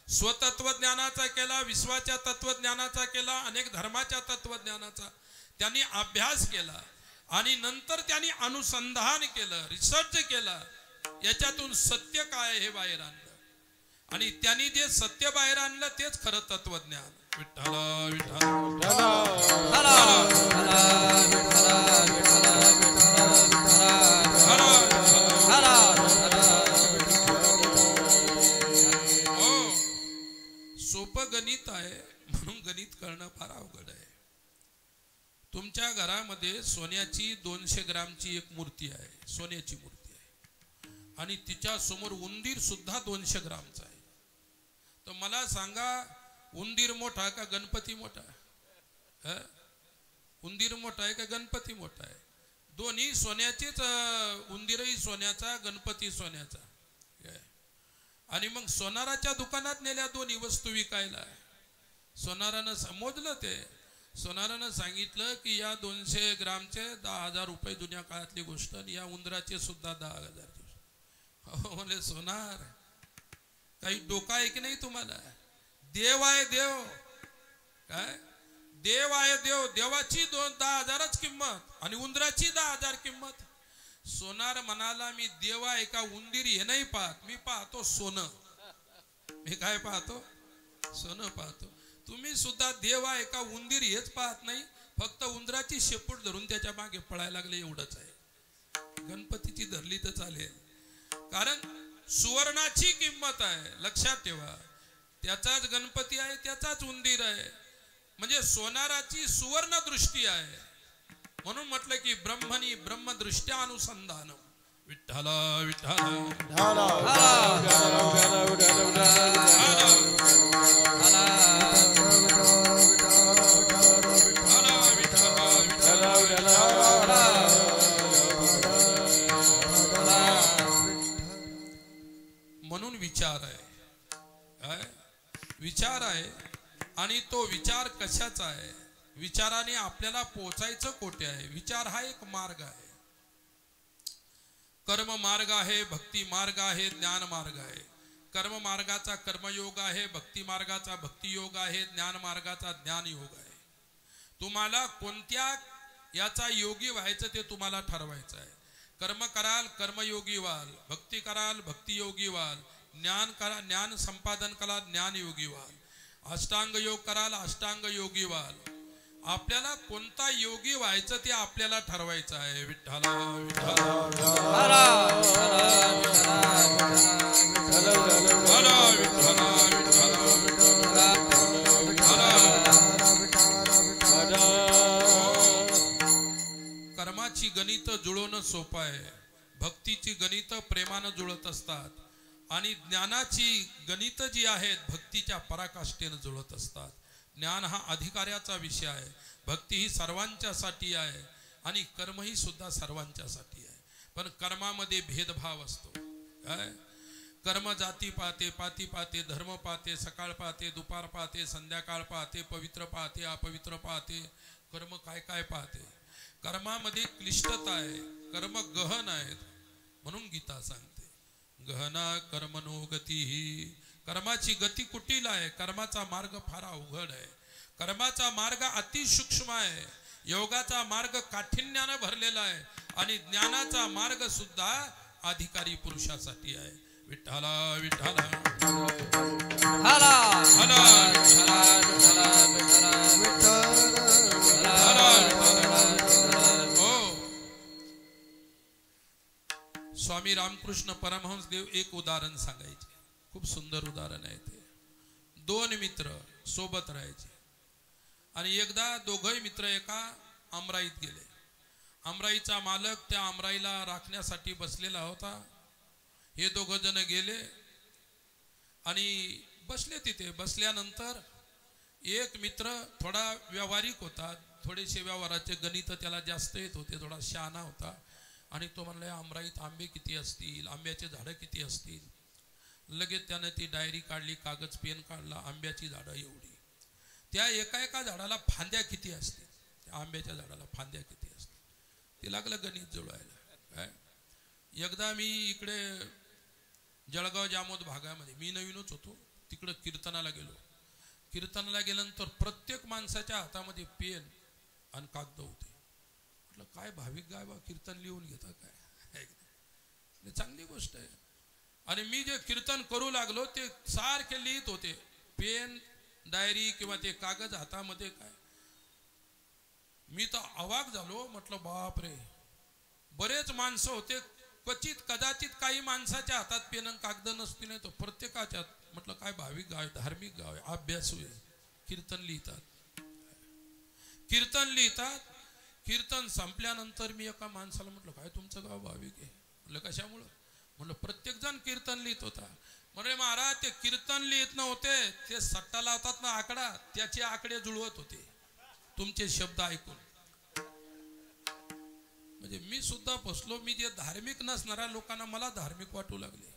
Speaker 1: स्वतत्वज्ञानाचा केला, विश्वाच्या तत्वज्ञानाचा केला, अनेक धर्माच्या तत्वज्ञानाचा त्यांनी अभ्यास केला. आणि नंतर त्यांनी अनुसंधान केलं, रिसर्च केला, याच्यातून सत्य काय हे बाहेर आणलं. आणि त्यांनी जे सत्य बाहेर आणलं तेच खरं तत्वज्ञान. विठ्ठला विठ्ठला सोपं गणित आहे म्हणून गणित करणं फार अवघड आहे. तुमच्या घरामध्ये सोन्याची 200 ग्रामची एक मूर्ती आहे, सोन्याची मूर्ती आहे, आणि तिच्या समोर उंदीर सुद्धा 200 ग्रामचा आहे. तर मला सांगा, उंदीर मोठा का गणपती मोठा? उंदीर मोठा आहे का गणपती मोठा आहे? दोन्ही सोन्याचेच, उंदीरही सोन्याचा, गणपती सोन्याचा. आणि मग सोनाराच्या दुकानात नेल्या दोन्ही वस्तू विकायला. सोनारानं समजलं, ते सोनारानं सांगितलं की या 200 ग्रामचे 10,000 रुपये, जुन्या काळातली गोष्ट, आणि या उंदराचे सुद्धा 10,000. म्हणजे सोनार काही डोका आहे की नाही तुम्हाला? देव आहे देव, काय देव आहे देव, देवाची 10,000च किंमत आणि उंदराची 10,000 किंमत. सोनार म्हणाला, मी देव आहे का उंदीर हे नाही पाहत, मी पाहतो सोनं. मी काय पाहतो? सोनं पाहतो. तुम्ही सुद्धा देव आहे का उंदीर हेच पाहत नाही, फक्त उंदराची शेपूट धरून त्याच्या मागे पळायला लागले, एवढंच आहे. गणपतीची धरली तर चालेल, कारण सुवर्णाची किंमत आहे, लक्षात ठेवा. त्याचाच गणपती आहे, त्याचाच उंदीर आहे. म्हणजे सोनाराची सुवर्ण दृष्टी आहे. म्हणून म्हटलं की ब्रह्मणी ब्रह्मदृष्ट्या अनुसंधान. विठ्ठला विठ्ठला म्हणून विचार आहे, विचार आहे. आणि तो विचार कशाचा आहे? विचाराने आपल्याला पोचायचं कोठे आहे? विचार हा एक मार्ग आहे. कर्म मार्ग आहे, भक्ती मार्ग आहे, ज्ञान मार्ग आहे. कर्म मार्गाचा कर्मयोग आहे, भक्ती मार्गाचा भक्ती योग आहे, ज्ञान मार्गाचा ज्ञान योग आहे. तुम्हाला कोणत्या याचा योगी व्हायचं ते तुम्हाला ठरवायचं आहे. कर्म कराल कर्मयोगी व्हाल, भक्ती कराल भक्ती योगी व्हाल, ज्ञान करा ज्ञान संपादन करा ज्ञान योगी व्हाल, अष्टांग योग कराल अष्टांग योगी व्हाल. आपल्याला कोणता योगी व्हायचं ते आपल्याला ठरवायचं आहे. विठ्ठला कर्माची गणित जुळवणं सोपं आहे, भक्तीची गणित प्रेमानं जुळत असतात, आणि ज्ञानाची गणित जी आहेत भक्तीच्या पराकाष्ठेनं जुळत असतात. ज्ञान हा अधिकाऱ्याचा विषय आहे, भक्ती ही सर्वांच्यासाठी आहे, आणि कर्म ही सुद्धा सर्वांच्यासाठी आहे. पण कर्मामध्ये भेदभाव असतो. काय? कर्म जाती पाहते, पाती पाहते, धर्म पाहते, सकाळ पाहते, दुपार पाहते, संध्याकाळ पाहते, पवित्र पाहते, अपवित्र पाहते, कर्म काय काय पाहते. कर्मामध्ये क्लिष्टता आहे, कर्म गहन आहेत. म्हणून गीता सांगते गहना कर्मनो गती ही. कर्माची गती कुटील आहे, कर्माचा मार्ग फार अवघड आहे, कर्माचा मार्ग अति सूक्ष्म आहे, योगाचा मार्ग काठिन्यानं भरलेला आहे, आणि ज्ञानाचा मार्ग सुद्धा अधिकारी पुरुषासाठी आहे. विठ्ठला विठ्ठला स्वामी रामकृष्ण परमहंस देव एक उदाहरण सांगायचे, खूप सुंदर उदाहरण आहे ते. दोन मित्र सोबत राहायचे, आणि एकदा दोघंही मित्र एका आमराईत गेले. आमराईचा मालक त्या आमराईला राखण्यासाठी बसलेला होता. हे दोघं जण गेले आणि बसले तिथे. बसल्यानंतर एक मित्र थोडा व्यावहारिक होता, थोडेसे व्यवहाराचे गणित त्याला जास्त येत होते, थोडा शहाणा होता. आणि तो म्हणला आमराईत आंबे किती असतील, आंब्याचे झाडं किती असतील. लगेच त्यानं ती डायरी काढली, कागद पेन काढला. आंब्याची झाडं एवढी. त्या एका एका झाडाला फांद्या किती असतील, त्या आंब्याच्या झाडाला फांद्या किती असतील. ते लागलं गणित जुळवायला. काय एकदा मी इकडे जळगाव जामोद भागामध्ये, मी नवीनच होतो, तिकडं कीर्तनाला गेलो. कीर्तनाला गेल्यानंतर प्रत्येक माणसाच्या हातामध्ये पेन आणि कागद होते. म्हटलं काय भाविक गाय बा कीर्तन लिहून घेता काय, चांगली गोष्ट आहे. आणि मी जे कीर्तन करू लागलो ते सारखे लिहित होते, पेन डायरी किंवा ते कागद हातामध्ये. काय मी तर अवाक झालो. म्हटलं बाप रे, बरेच माणसं होते, क्वचित कदाचित काही माणसाच्या हातात पेन आणि कागद नसतील, नाही तर प्रत्येकाच्या. म्हटलं काय भाविक गाव आहे, धार्मिक गाव आहे, अभ्यासू आहे. कीर्तन लिहितात, कीर्तन लिहितात. कीर्तन संपल्यानंतर मी एका माणसाला म्हटलं काय तुमचं गाव भाविक आहे. म्हटलं कशामुळं. म्हटलं प्रत्येक जण कीर्तन लिहित होता. म्हणजे महाराज ते कीर्तन लिहित नव्हते, ते सट्टा लावतात ना आकडा, त्याचे आकडे जुळवत होते तुमचे शब्द ऐकून. म्हणजे मी सुद्धा फसलो. मी जे धार्मिक नसणाऱ्या लोकांना मला धार्मिक वाटू लागले.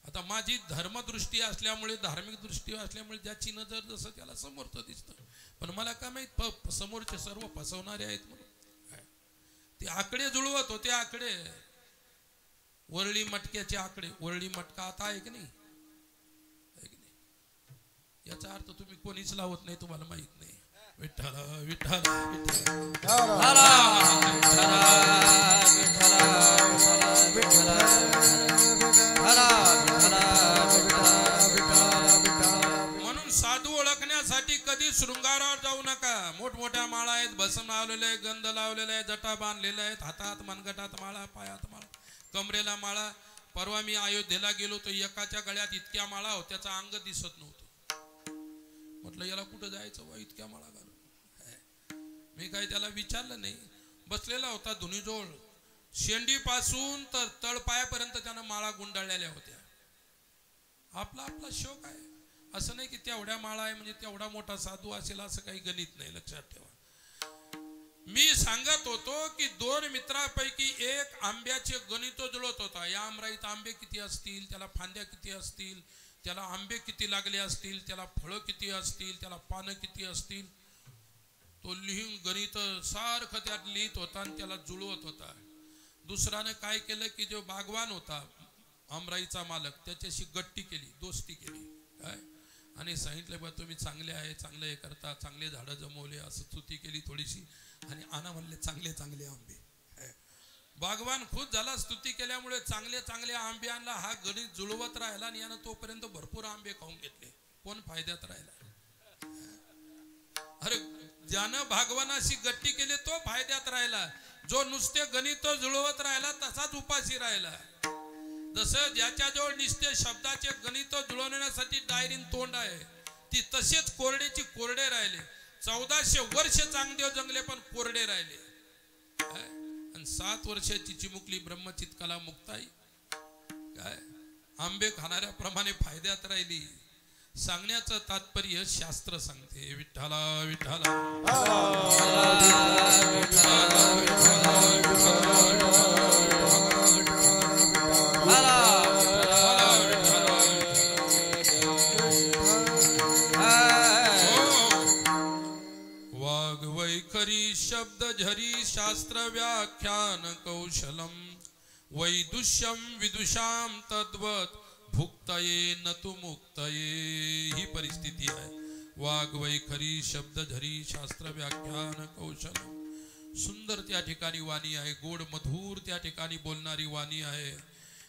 Speaker 1: आता माझी धर्मदृष्टी असल्यामुळे, धार्मिक दृष्टी असल्यामुळे ज्याची नजर जसं त्याला समोरचं दिसतं. पण मला काय माहित समोरचे सर्व फसवणारे आहेत म्हणून. ते आकडे जुळवत होते, आकडे, वरळी मटक्याचे आकडे. वरळी मटका आता आहे की नाही, याचा अर्थ तुम्ही कोणीच लावत नाही, तुम्हाला माहित नाही. विठ्ठल विठ्ठल म्हणून साधू ओळखण्यासाठी कधी शृंगारावर जाऊ नका. मोठमोठ्या माळा आहेत, भस्म लावलेले आहे, गंध लावलेला आहे, जटा बांधलेला आहेत, हातात मनगटात माळा, पायात माळा, कमरेला माळा. परवा मी अयोध्येला गेलो तर एकाच्या गळ्यात इतक्या माळा होत्या, त्याचं अंग दिसत नव्हतं. म्हटलं याला कुठं जायचं वा इतक्या माळा घालून. मी काही त्याला विचारलं नाही. बसलेला होता धुनीजवळ. शेंडीपासून तर तळपायापर्यंत त्यानं माळा गुंडाळलेल्या होत्या. आपला आपला शोक आहे. असं नाही की तेवढ्या माळा आहे म्हणजे तेवढा मोठा साधू असेल, असं काही गणित नाही, लक्षात ठेवा. मी सांगत होतो की दोन मित्रांपैकी एक आंब्याचे गणित जुळत होता. या आमराईत आंबे किती असतील, त्याला फांद्या किती असतील, त्याला आंबे किती लागले असतील, त्याला फळं किती असतील, त्याला पानं किती असतील. तो लिहून गणित सारखं त्यात लिहित होता आणि त्याला जुळवत होता. दुसऱ्याने काय केलं की जो बागवान होता, आमराईचा मालक, त्याच्याशी गट्टी केली, दोस्ती केली. काय आणि सांगितलं बा तुम्ही चांगले आहे, चांगले हे करता, चांगले झाडं जमवले, असं स्तुती केली थोडीशी. आणि आणा म्हणले चांगले चांगले आंबे. बागवान खुश झाला स्तुती केल्यामुळे. चांगले चांगले आंबे आणला. हा गणित जुळवत राहिला आणि यानं तोपर्यंत भरपूर आंबे खाऊन घेतले. कोण फायद्यात राहिला. अरे ज्यानं भगवानाशी गट्टी केली तो फायद्यात राहिला. जो नुसते गणित जुळवत राहिला तसाच उपाशी राहिला. जसं ज्याच्याजवळ नुसते शब्दाचे गणित जुळवण्यासाठी डायरीन तोंड आहे, ती तसेच कोरडेची कोरडे राहिले. 1400 वर्ष चांगदेव जंगले पण कोरडे राहिले. आणि 7 वर्षाची चिमुकली ब्रह्मचित्काला मुक्ताई काय आंबे खाणाऱ्याप्रमाणे फायद्यात राहिली. सांगण्याचं तात्पर्य शास्त्र सांगते. विठ्ठला विठ्ठला वाग्वैखरी शब्द झरी शास्त्र व्याख्यान कौशलम वैदुष्यम विदुषाम तद्वत भुक्तये न तु मुक्तये. ही परिस्थिती आहे. वाग्वैखरी शब्द झरी शास्त्र व्याख्यान कौशलम. सुंदर त्या ठिकाणी वाणी आहे, गोड मधुर त्या ठिकाणी बोलणारी वाणी आहे.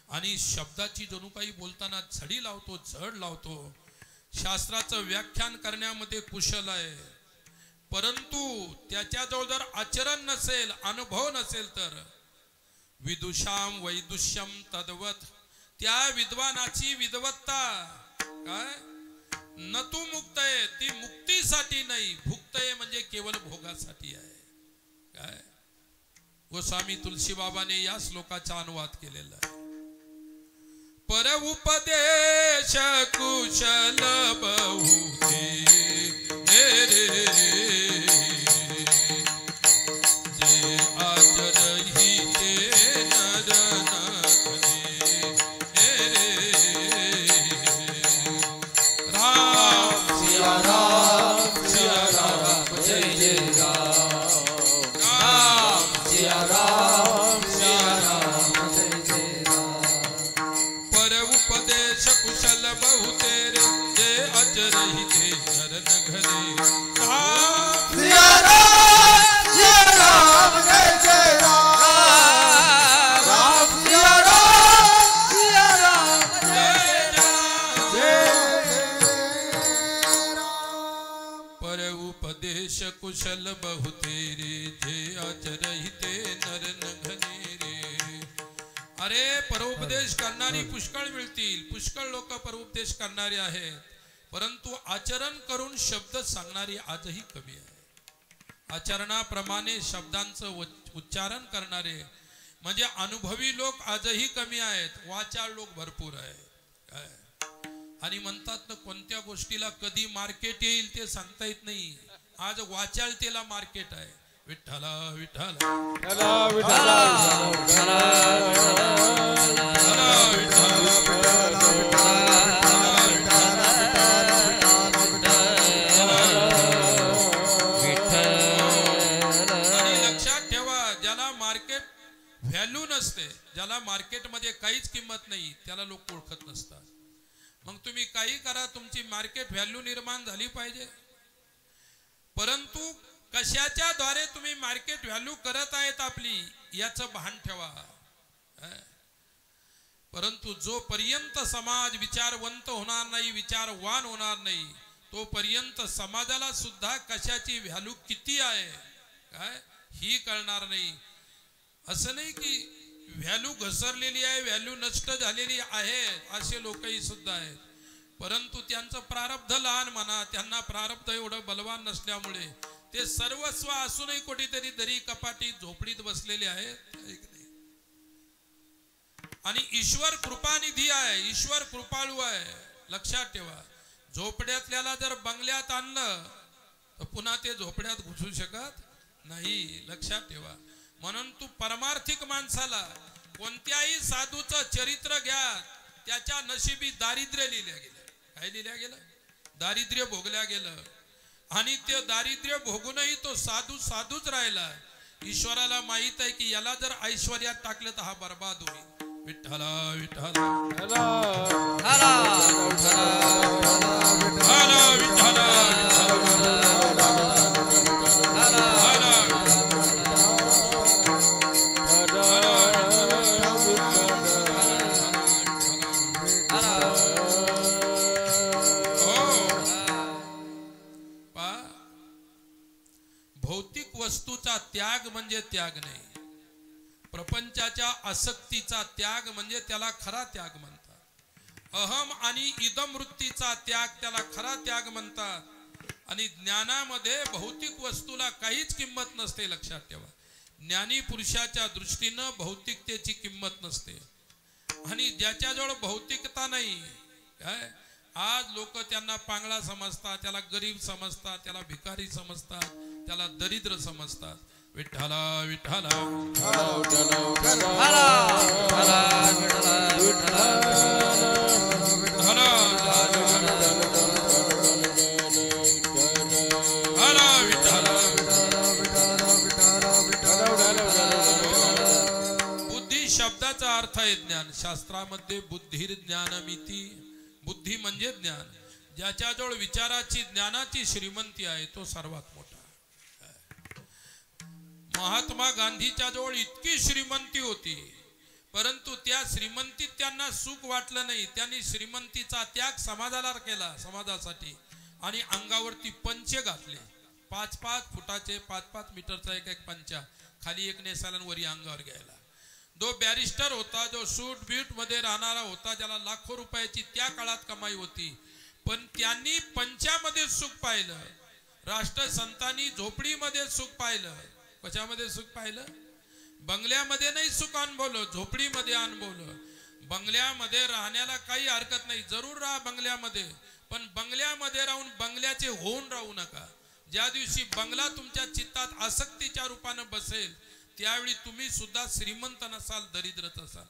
Speaker 1: आणि शब्दाची जणू काही बोलताना झडी लावतो, झड लावतो. शास्त्राचं व्याख्यान करण्यामध्ये कुशल आहे. परंतु त्याच्याजवळ जर आचरण नसेल, अनुभव नसेल तर विदुषाम वैदुष्यम तद्वत. त्या विद्वानाची विद्वत्ता काय न तू मुक्त आहे ती मुक्तीसाठी नाही, भुक्त आहे म्हणजे केवळ भोगासाठी आहे. काय गोस्वामी तुलसी बाबाने या श्लोकाचा अनुवाद केलेला आहे. पर उपदेश कुशल बहुते रे जे आचरही ते नर नखने रे. राम
Speaker 2: सिया राम जय जय राम.
Speaker 1: राम
Speaker 2: सिया राम जय जय राम.
Speaker 1: पर उपदेश कुशल बहुते रे जे अचरहि ते नर न घरे.
Speaker 2: सिया राम जय जय राम. राम सिया राम
Speaker 1: जय राम.
Speaker 2: जय राम.
Speaker 1: पर उपदेश कुशल बहुते रे जे अचरहि ते नर न घरे रे. अरे परोपदेश करणारी पुष्कळ मिळतील, पुष्कळ लोक परोपदेश करणारे आहेत, परंतु आचरण करून शब्द सांगणारी आजही कमी आहे. आचरणाप्रमाणे शब्दांचं उच्चारण करणारे म्हणजे अनुभवी लोक आजही कमी आहेत, वाचाळ लोक भरपूर आहेत. काय आणि म्हणतात ना कोणत्या गोष्टीला कधी मार्केट येईल ते सांगता येत नाही. आज वाचाळतेला मार्केट आहे. विठ्ठला विठ्ठला
Speaker 3: विठ्ठला विठ्ठला
Speaker 1: व्हॅल्यू नसते, ज्याला मार्केटमध्ये काहीच किंमत नाही त्याला लोक ओळखत नसतात. मग तुम्ही काही करा, तुमची मार्केट व्हॅल्यू निर्माण झाली पाहिजे, परंतु कशाच्या द्वारे तुम्ही मार्केट व्हॅल्यू करत आहेत आपली याचं भान ठेवा. परंतु जोपर्यंत समाज विचारवंत होणार नाही, विचारवान होणार नाही, तोपर्यंत समाजाला सुद्धा कशाची व्हॅल्यू किती आहे काय ही कळणार नाही. असं नाही की व्हॅल्यू घसरलेली आहे, व्हॅल्यू नष्ट झालेली आहे, असे लोकही सुद्धा आहेत, परंतु त्यांचं प्रारब्ध लहान म्हणा, त्यांना प्रारब्ध एवढं बलवान नसल्यामुळे ते सर्वस्व असूनही कुठेतरी दरी कपाटी झोपडीत बसलेले आहेत. आणि ईश्वर कृपानिधी आहे, ईश्वर कृपाळू आहे. लक्षात ठेवा, झोपड्यातल्याला जर बंगल्यात आणलं तर पुन्हा ते झोपड्यात घुसू शकत नाही. लक्षात ठेवा. म्हणून तू परमार्थिक माणसाला कोणत्याही साधूचं चरित्र घ्या, त्याच्या नशिबी दारिद्र्य लिहिल्या गेलं. काय लिहिल्या गेलं? दारिद्र्य भोगल्या गेलं. आणि ते दारिद्र्य भोगूनही तो साधू साधूच राहिला. ईश्वराला माहित आहे की याला जर ऐश्वर्यात टाकलं तर हा बर्बाद होईल. विठ्ठला विठ्ठला भौतिक वस्तूचा त्याग म्हणजे त्याग नाही, प्रपंचाच्या आसक्तीचा त्याग म्हणजे त्याला खरा त्याग म्हणतात. अहम आणि इदम वृत्तीचा त्याग त्याला खरा त्याग म्हणतात. आणि ज्ञानामध्ये भौतिक वस्तूला काहीच किंमत नसते. लक्षात ठेवा, ज्ञानी पुरुषाच्या दृष्टीनं भौतिकतेची किंमत नसते. आणि ज्याच्याजवळ भौतिकता नाही, काय आज लोक त्यांना पांगळा समजतात, त्याला गरीब समजतात, त्याला भिकारी समजतात, त्याला दरिद्र समजतात. विठ्ठला विठ्ठला बुद्धी शब्दाचा अर्थ आहे ज्ञान. शास्त्रामध्ये बुद्धीर ज्ञानमिती, बुद्धी म्हणजे ज्ञान. ज्याच्याजवळ विचाराची ज्ञानाची श्रीमंती आहे तो सर्वात मोठा. महात्मा गांधीच्या जवळ इतकी श्रीमंती होती, परंतु त्या श्रीमंतीत त्यांना सुख वाटलं नाही. त्यांनी श्रीमंतीचा त्याग समाजाला केला, समाजासाठी. आणि अंगावरती पंचे घातले, 5-5 फुटाचे, 5-5 मीटरचा एक पंचा, खाली एक नेसाला वरी अंगावर घ्यायला. जो बॅरिस्टर होता, जो सूट बीट मध्ये राहणारा होता, ज्याला लाखो रुपयाची त्या काळात कमाई होती, पण त्यांनी पंचामध्ये सुख पाहिलं, राष्ट्रसंतांनी झोपडीमध्ये सुख पाहिलं. कशामध्ये सुख पाहिलं? बंगल्यामध्ये नाही सुख अनुभवलं, झोपडीमध्ये अनुभवलं. बंगल्यामध्ये राहण्याला काही हरकत नाही, जरूर राहा बंगल्यामध्ये, पण बंगल्यामध्ये राहून बंगल्याचे होऊन राहू नका. ज्या दिवशी बंगला तुमच्या चित्तात आसक्तीच्या रूपानं बसेल त्यावेळी तुम्ही सुद्धा श्रीमंत नसाल, दरिद्रच असाल.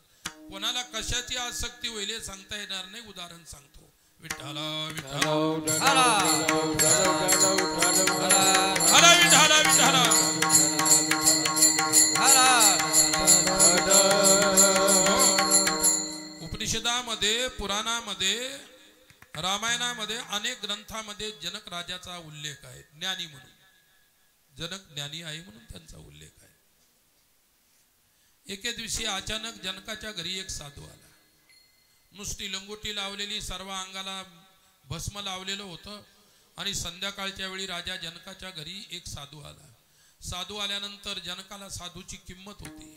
Speaker 1: कोणाला कशाची आसक्ती होईल हे सांगता येणार नाही. उदाहरण सांगतो. विठ्ठला विठ्ठला हरा विठ्ठला विठ्ठला. उपनिषदामध्ये, पुराणामध्ये, रामायणामध्ये अनेक ग्रंथामध्ये जनक राजाचा उल्लेख आहे. ज्ञानी म्हणून, जनक ज्ञानी आहे म्हणून त्यांचा उल्लेख आहे. एके दिवशी अचानक जनकाच्या घरी एक साधू आला. नुसती लंगोटी लावलेली, सर्व अंगाला भस्म लावलेलं होतं. आणि संध्याकाळच्या वेळी राजा जनकाच्या घरी एक साधू आला. साधू आल्यानंतर जनकाला साधूची किंमत होती.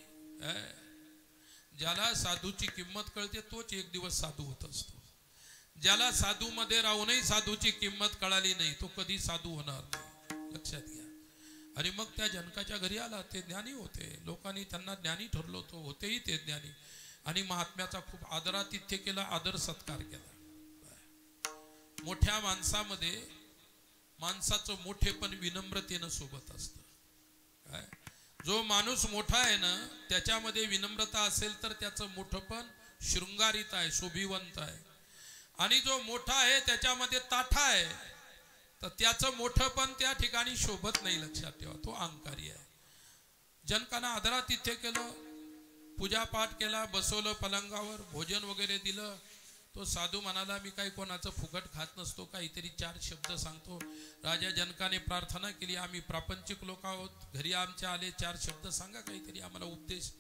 Speaker 1: ज्याला साधूची किंमत कळते तोच एक दिवस साधू होत असतो. ज्याला साधू मध्ये राहूनही साधूची किंमत कळाली नाही तो कधी साधू होणार नाही, लक्षात घ्या. आणि मग त्या जनकाच्या घरी आला. ते ज्ञानी होते, लोकांनी त्यांना ज्ञानी ठरलो, तो होतेही ते ज्ञानी. आणि महात्म्याचा खूप आदरातिथ्य केला, आदर सत्कार केला. मोठ्या माणसामध्ये माणसाचं मोठेपण विनम्रतेनं सोबत असतं. काय, जो माणूस मोठा आहे ना त्याच्यामध्ये विनम्रता असेल तर त्याचं मोठेपण शृंगारित आहे, शोभिवंत आहे. आणि जो मोठा आहे त्याच्यामध्ये ताठा आहे तर त्याचं मोठेपण त्या ठिकाणी शोभत नाही, लक्षात ठेवा. तो अहंकारी आहे. जनकानं आदरातिथ्य केलं, पूजापाठ केला, बसवलं पलंगावर, भोजन वगैरे दिलं. तो साधू म्हणाला, मी काही कोणाचं फुकट खात नसतो, काहीतरी 4 शब्द सांगतो. राजा जनकाने प्रार्थना केली, आम्ही प्रापंचिक लोक आहोत, घरी आमच्या आले, 4 शब्द सांगा काहीतरी आम्हाला उपदेश.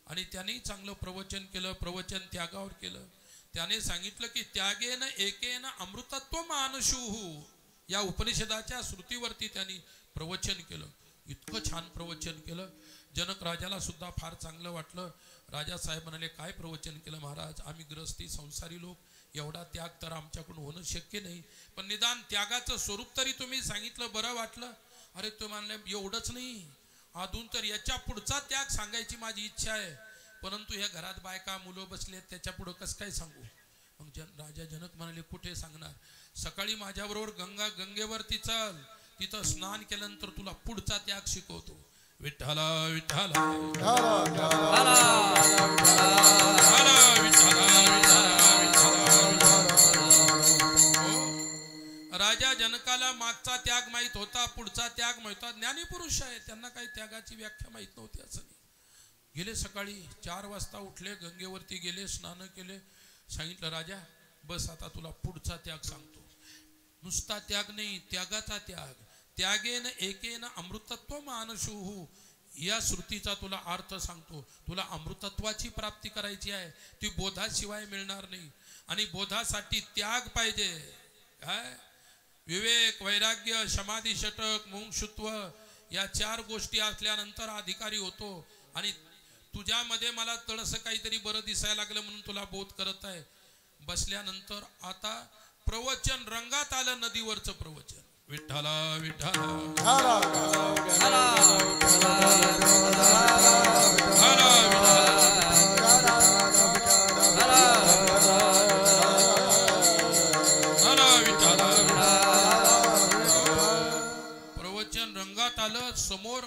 Speaker 1: आणि त्याने चांगलं प्रवचन केलं. प्रवचन त्यागावर केलं. त्याने सांगितलं की त्यागेन एकेन अमृतत्व मानशुहू, या उपनिषदाच्या श्रुतीवरती त्यांनी प्रवचन केलं. इतकं छान प्रवचन केलं, जनक राजाला सुद्धा फार चांगलं वाटलं. राजासाहेब म्हणाले, काय प्रवचन केलं महाराज, आम्ही ग्रस्ती संसारी लोक, एवढा त्याग तर आमच्याकडून होणं शक्य नाही, पण निदान त्यागाचं स्वरूप तरी तुम्ही सांगितलं, बरं वाटलं. अरे तो म्हणले, एवढंच नाही, अजून तर याच्या पुढचा त्याग सांगायची माझी इच्छा आहे, परंतु ह्या घरात बायका मुलं बसले आहेत त्याच्या पुढं कसं काय सांगू. मग राजा जनक म्हणाले, कुठे सांगणार, सकाळी माझ्याबरोबर गंगेवरती चल, तिथं स्नान केल्यानंतर तुला पुढचा त्याग शिकवतो. विठ्ठला विठ्ठला राजा जनकाला मागचा त्याग माहित होता, पुढचा त्याग माहित होता. ज्ञानी पुरुष आहे, त्यांना काही त्यागाची व्याख्या माहित नव्हती असं नाही. गेले सकाळी 4 वाजता उठले, गंगेवरती गेले, स्नान केले, सांगितलं राजा बस आता तुला पुढचा त्याग सांगतो. नुसता त्याग नाही, त्यागाचा त्याग. त्यागेन एकेन अमृतत्व मानशुहू, या श्रुतीचा तुला अर्थ सांगतो. तुला अमृतत्वाची प्राप्ती करायची आहे, ती बोधाशिवाय मिळणार नाही. आणि बोधासाठी त्याग पाहिजे. काय, विवेक, वैराग्य, समाधी षटक, मुमुक्षुत्व, या 4 गोष्टी असल्यानंतर अधिकारी होतो. आणि तुझ्यामध्ये मला थोडंसं काहीतरी बरं दिसायला लागलं म्हणून तुला बोध करत आहे. बसल्यानंतर आता प्रवचन रंगात आलं, नदीवरचं प्रवचन. विठ्ठला विठ्ठला प्रवचन रंगात आलं. समोर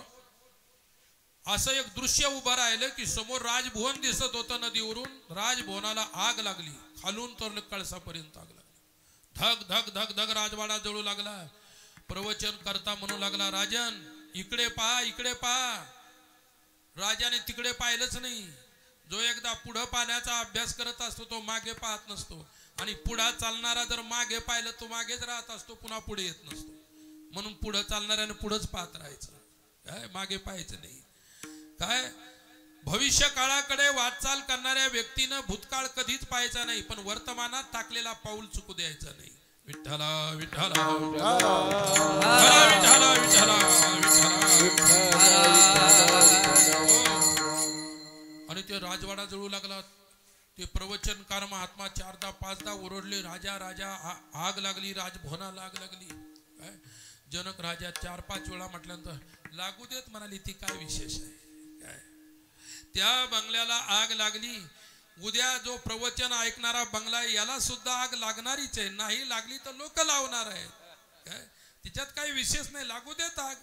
Speaker 1: असं एक दृश्य उभं राहिलं की समोर राजभवन दिसत होतं. नदीवरून राजभवनाला आग लागली, खालून तर कळसापर्यंत आग लागली. धग धग धग धग राजवाडा जळू लागला. प्रवचन करता म्हणू लागला, राजन इकडे पहा, इकडे पहा. राजाने तिकडे पाहिलंच नाही. जो एकदा पुढं पाहण्याचा अभ्यास करत असतो तो मागे पाहत नसतो. आणि पुढे चालणारा जर मागे पाहिलं तो मागेच राहत असतो, पुन्हा पुढे येत नसतो. म्हणून पुढे चालणाऱ्याने पुढंच पाहत राहायचं, काय मागे पाहायचं नाही. काय, भविष्य काळाकडे वाटचाल करणाऱ्या व्यक्तीनं भूतकाळ कधीच पाहायचा नाही, पण वर्तमानात टाकलेला पाऊल चुकू द्यायचा नाही. विठ्ठला विठ्ठला विठ्ठला विठ्ठला विठ्ठला. आणि ते राजवाडा जळू लागला. ते प्रवचनकार महात्मा 4दा 5दा ओरडले, राजा राजा आग लागली, राजभवनाला आग लागली. काय जनक राजा 4-5 वेळा म्हटल्यानंतर लागू देत म्हणाली, ती काय विशेष आहे. काय त्या बंगल्याला आग लागली. उद्या जो प्रवचन ऐकणारा बंगला याला सुद्धा आग लागणारीच आहे. नाही लागली तर लोक लावणार आहेत. काय तिच्यात काही विशेष नाही, लागू देत आग.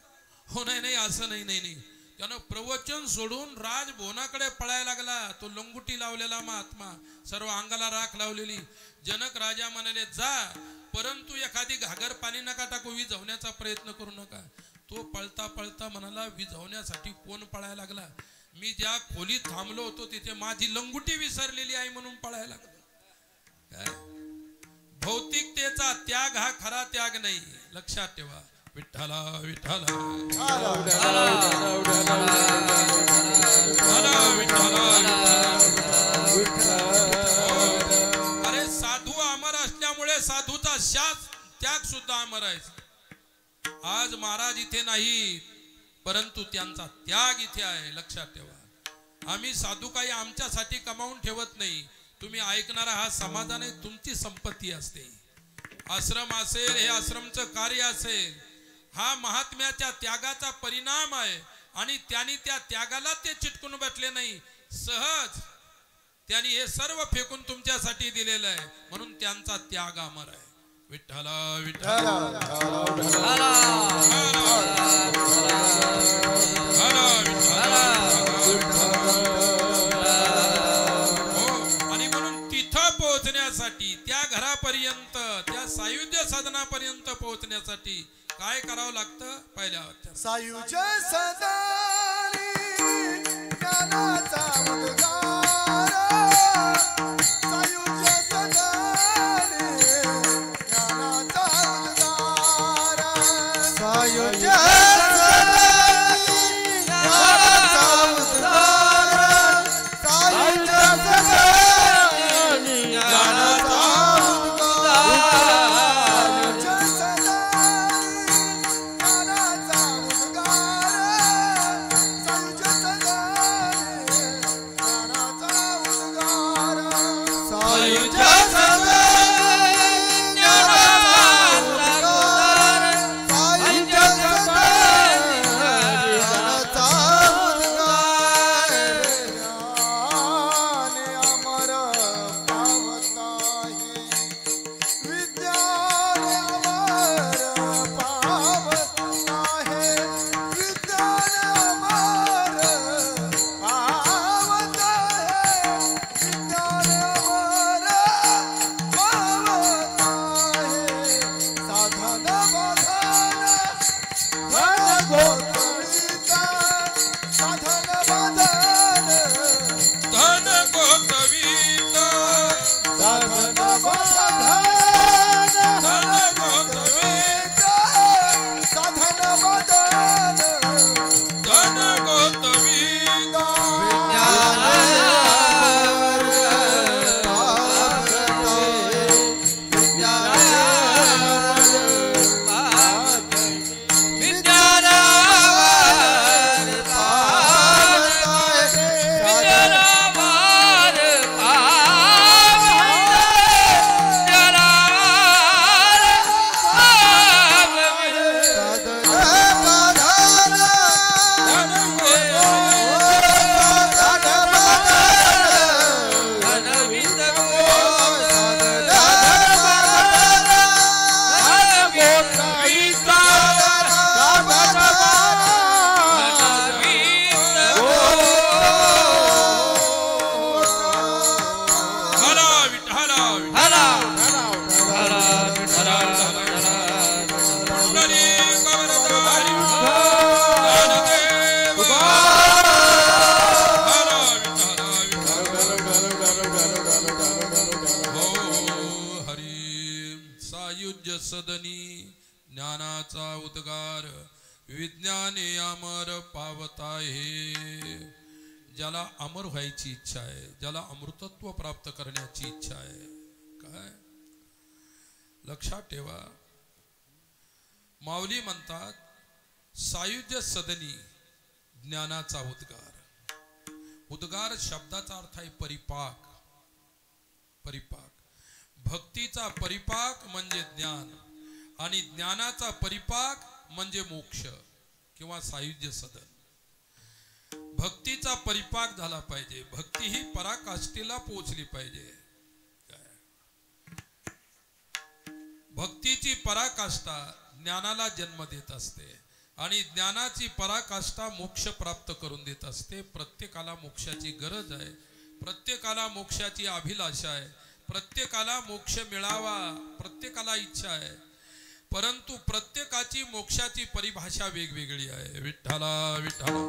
Speaker 1: हो नाही नाही असं नाही नाही नाही. त्यानं प्रवचन सोडून राजभवनाकडे पळायला लागला. तो लंगुटी लावलेला महात्मा, सर्व अंगाला राख लावलेली. जनक राजा म्हणाले, जा, परंतु एखादी घागर पाणी नका टाकू, विझवण्याचा प्रयत्न करू नका. तो पळता पळता म्हणाला, विझवण्यासाठी कोण पळायला लागला? मी ज्या खोलीत थांबलो होतो तिथे माझी लंगुटी विसरलेली आहे म्हणून पळायला लागलो. काय भौतिकतेचा त्याग हा खरा त्याग नाही, लक्षात ठेवा. विठ्ठला विठ्ठला अरे साधू अमर असल्यामुळे साधूचा शास त्याग सुद्धा अमर आहे. आज महाराज इथे नाही, परंतु त्यांचा त्याग इथे आहे, लक्षात ठेवा. आम्ही साधू काही आमच्यासाठी कमावून ठेवत नाही. तुम्ही ऐकणारा हा समाजाने तुमची संपत्ती असते. आश्रम असेल, हे आश्रमचं कार्य असेल, हा महात्म्याच्या त्यागाचा परिणाम आहे. आणि त्यांनी त्या त्यागाला ते चिटकून बसले नाही, सहज त्यांनी हे सर्व फेकून तुमच्यासाठी दिलेलं आहे, म्हणून त्यांचा त्याग अमर आहे. विठ्ठला विठ्ठला आणि म्हणून तिथं पोहोचण्यासाठी, त्या घरापर्यंत, त्या सायुज्य साधनापर्यंत पोहोचण्यासाठी काय करावं लागतं? पहिल्या
Speaker 2: सायुज्य सदानी ज्ञानाचा उद्गार, सायुज्य सदानी ज्ञानाचा उद्गार, सायुज्य सदानी ज्ञानाचा उद्गार, सायुज्य सदानी ज्ञानाचा
Speaker 1: ज्ञानाचा उद्गार विज्ञाने अमर पावताहे. ज्याला अमर व्हायची इच्छा आहे, ज्याला अमृतत्व प्राप्त करण्याची इच्छा आहे, काय लक्षात ठेवा. माऊली म्हणतात सायुज्य सदनी ज्ञानाचा उद्गार. उद्गार शब्दाचा अर्थ आहे परिपाक. परिपाक. भक्तीचा परिपाक म्हणजे ज्ञान आणि ज्ञानाचा परिपाक म्हणजे मोक्ष किंवा सायुज्य सदन. भक्तीचा परिपाक झाला पाहिजे. भक्ती ही पराकाष्ठेला पोहोचली पाहिजे. भक्तीची पराकाष्ठा ज्ञानाला जन्म देत असते आणि ज्ञानाची पराकाष्ठा मोक्ष प्राप्त करून देत असते. प्रत्येकाला मोक्षाची गरज आहे, प्रत्येकाला मोक्षाची अभिलाषा आहे, प्रत्येकाला मोक्ष मिळावा, प्रत्येकाला इच्छा आहे. परंतु प्रत्येकाची मोक्षाची परिभाषा वेगवेगळी आहे. विठ्ठला विठ्ठला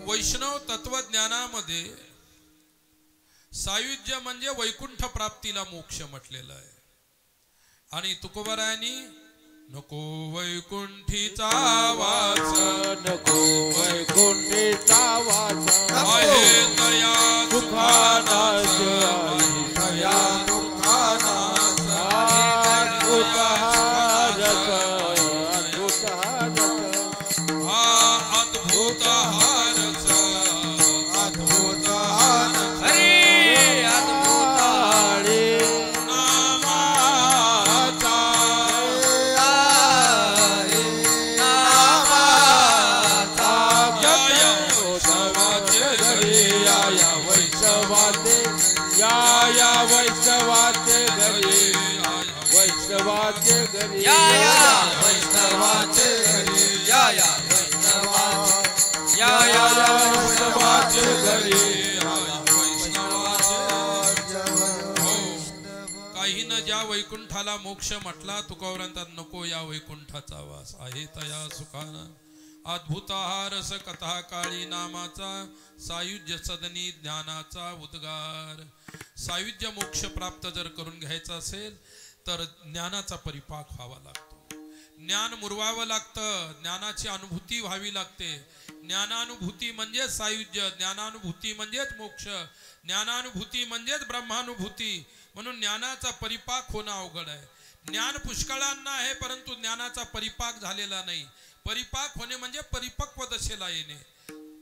Speaker 1: वैष्णव तत्वज्ञानामध्ये सायुज्य म्हणजे वैकुंठ प्राप्तीला मोक्ष म्हटलेलं आहे. आणि तुकोबारायांनी नको वैकुंठीचा वास,
Speaker 3: नको वैकुंठीचा वास,
Speaker 1: आहे तया
Speaker 3: सुखानाच,
Speaker 1: आहे तया सुखानाच,
Speaker 3: अद्भुत हारस, अद्भुत हारस,
Speaker 1: हा अद्भुत हारच, अद्भुत हारच,
Speaker 3: हरी अद्भुत हारी
Speaker 1: नामाचा
Speaker 3: या वैष्णवाचे घरी, वैष्णवाचे घरी,
Speaker 2: या वैष्णवाचे घरी, या
Speaker 3: वैष्णवाचे घरी.
Speaker 1: काही न ज्या वैकुंठाला मोक्ष म्हटला तुकोबारांतात नको या वैकुंठाचा वास, आहे तया सुखाना अद्भुत हारस, कथा काळी नामाचा, सायुज्य सदनी ज्ञानाचा उद्गार. सायुज्य मोक्ष प्राप्त जर करून घ्यायचा असेल तर ज्ञानाचा परिपाक व्हावा लागतो. ज्ञान मुरवावं लागतं, ज्ञानाची अनुभूती व्हावी लागते. ज्ञानानुभूती म्हणजे सायुज्य, ज्ञानानुभूती म्हणजेच मोक्ष, ज्ञानानुभूती म्हणजेच ब्रह्मानुभूती. म्हणून ज्ञानाचा परिपाक होणं अवघड आहे. ज्ञान पुष्कळांना आहे परंतु ज्ञानाचा परिपाक झालेला नाही. परिपाक होणे म्हणजे परिपक्व दशेला येणे.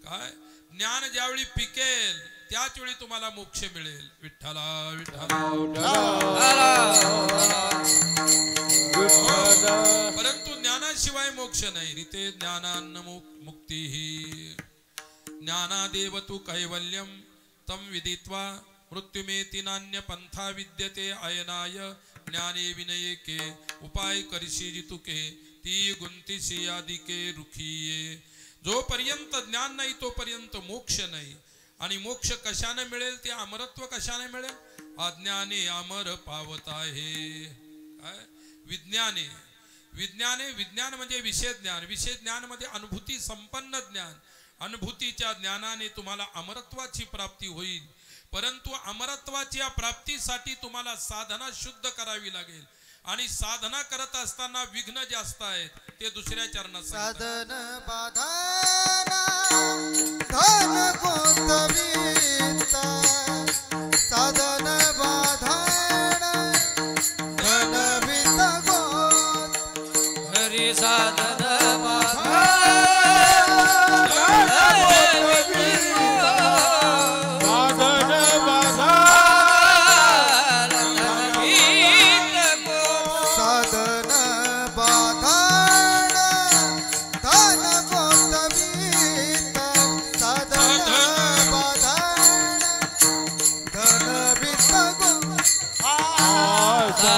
Speaker 1: काय ज्ञान ज्यावेळी पिकेल त्याच वेळी तुम्हाला मोक्ष मिळेल. विठ्ठला विठ्ठला. परंतु ज्ञानाशिवाय मोक्ष नाही. रीते ज्ञानान्न मुक्ती ही ज्ञानादेव तु कैवल्यम तम विदित्वा मृत्युमेति नान्य पंथा विद्यते अयनाय ज्ञाने विनये के उपाय करशी जितुके ती गुंतीशी आदिके रुखिये. जोपर्यंत ज्ञान नाही तोपर्यंत मोक्ष नाही. आणि मोक्ष कशाने मिळेल? ते अमरत्व कशाने मिळेल? अज्ञाने अमर पावत आहे. काय विज्ञाने? विज्ञाने, विज्ञान म्हणजे विषय ज्ञान. विषय ज्ञान मध्ये अनुभूती संपन्न ज्ञान. अनुभूतीच्या ज्ञानाने तुम्हाला अमरत्वाची प्राप्ती होईल. परंतु अमरत्वाच्या प्राप्तीसाठी तुम्हाला साधना शुद्ध करावी लागेल. आणि साधना करत असताना विघ्न जास्त आहेत. ते दुसऱ्या चरणात
Speaker 2: साधन बाधाना धन कोणतवीता, साधन बाधाना धन विता गोत, हरी साधन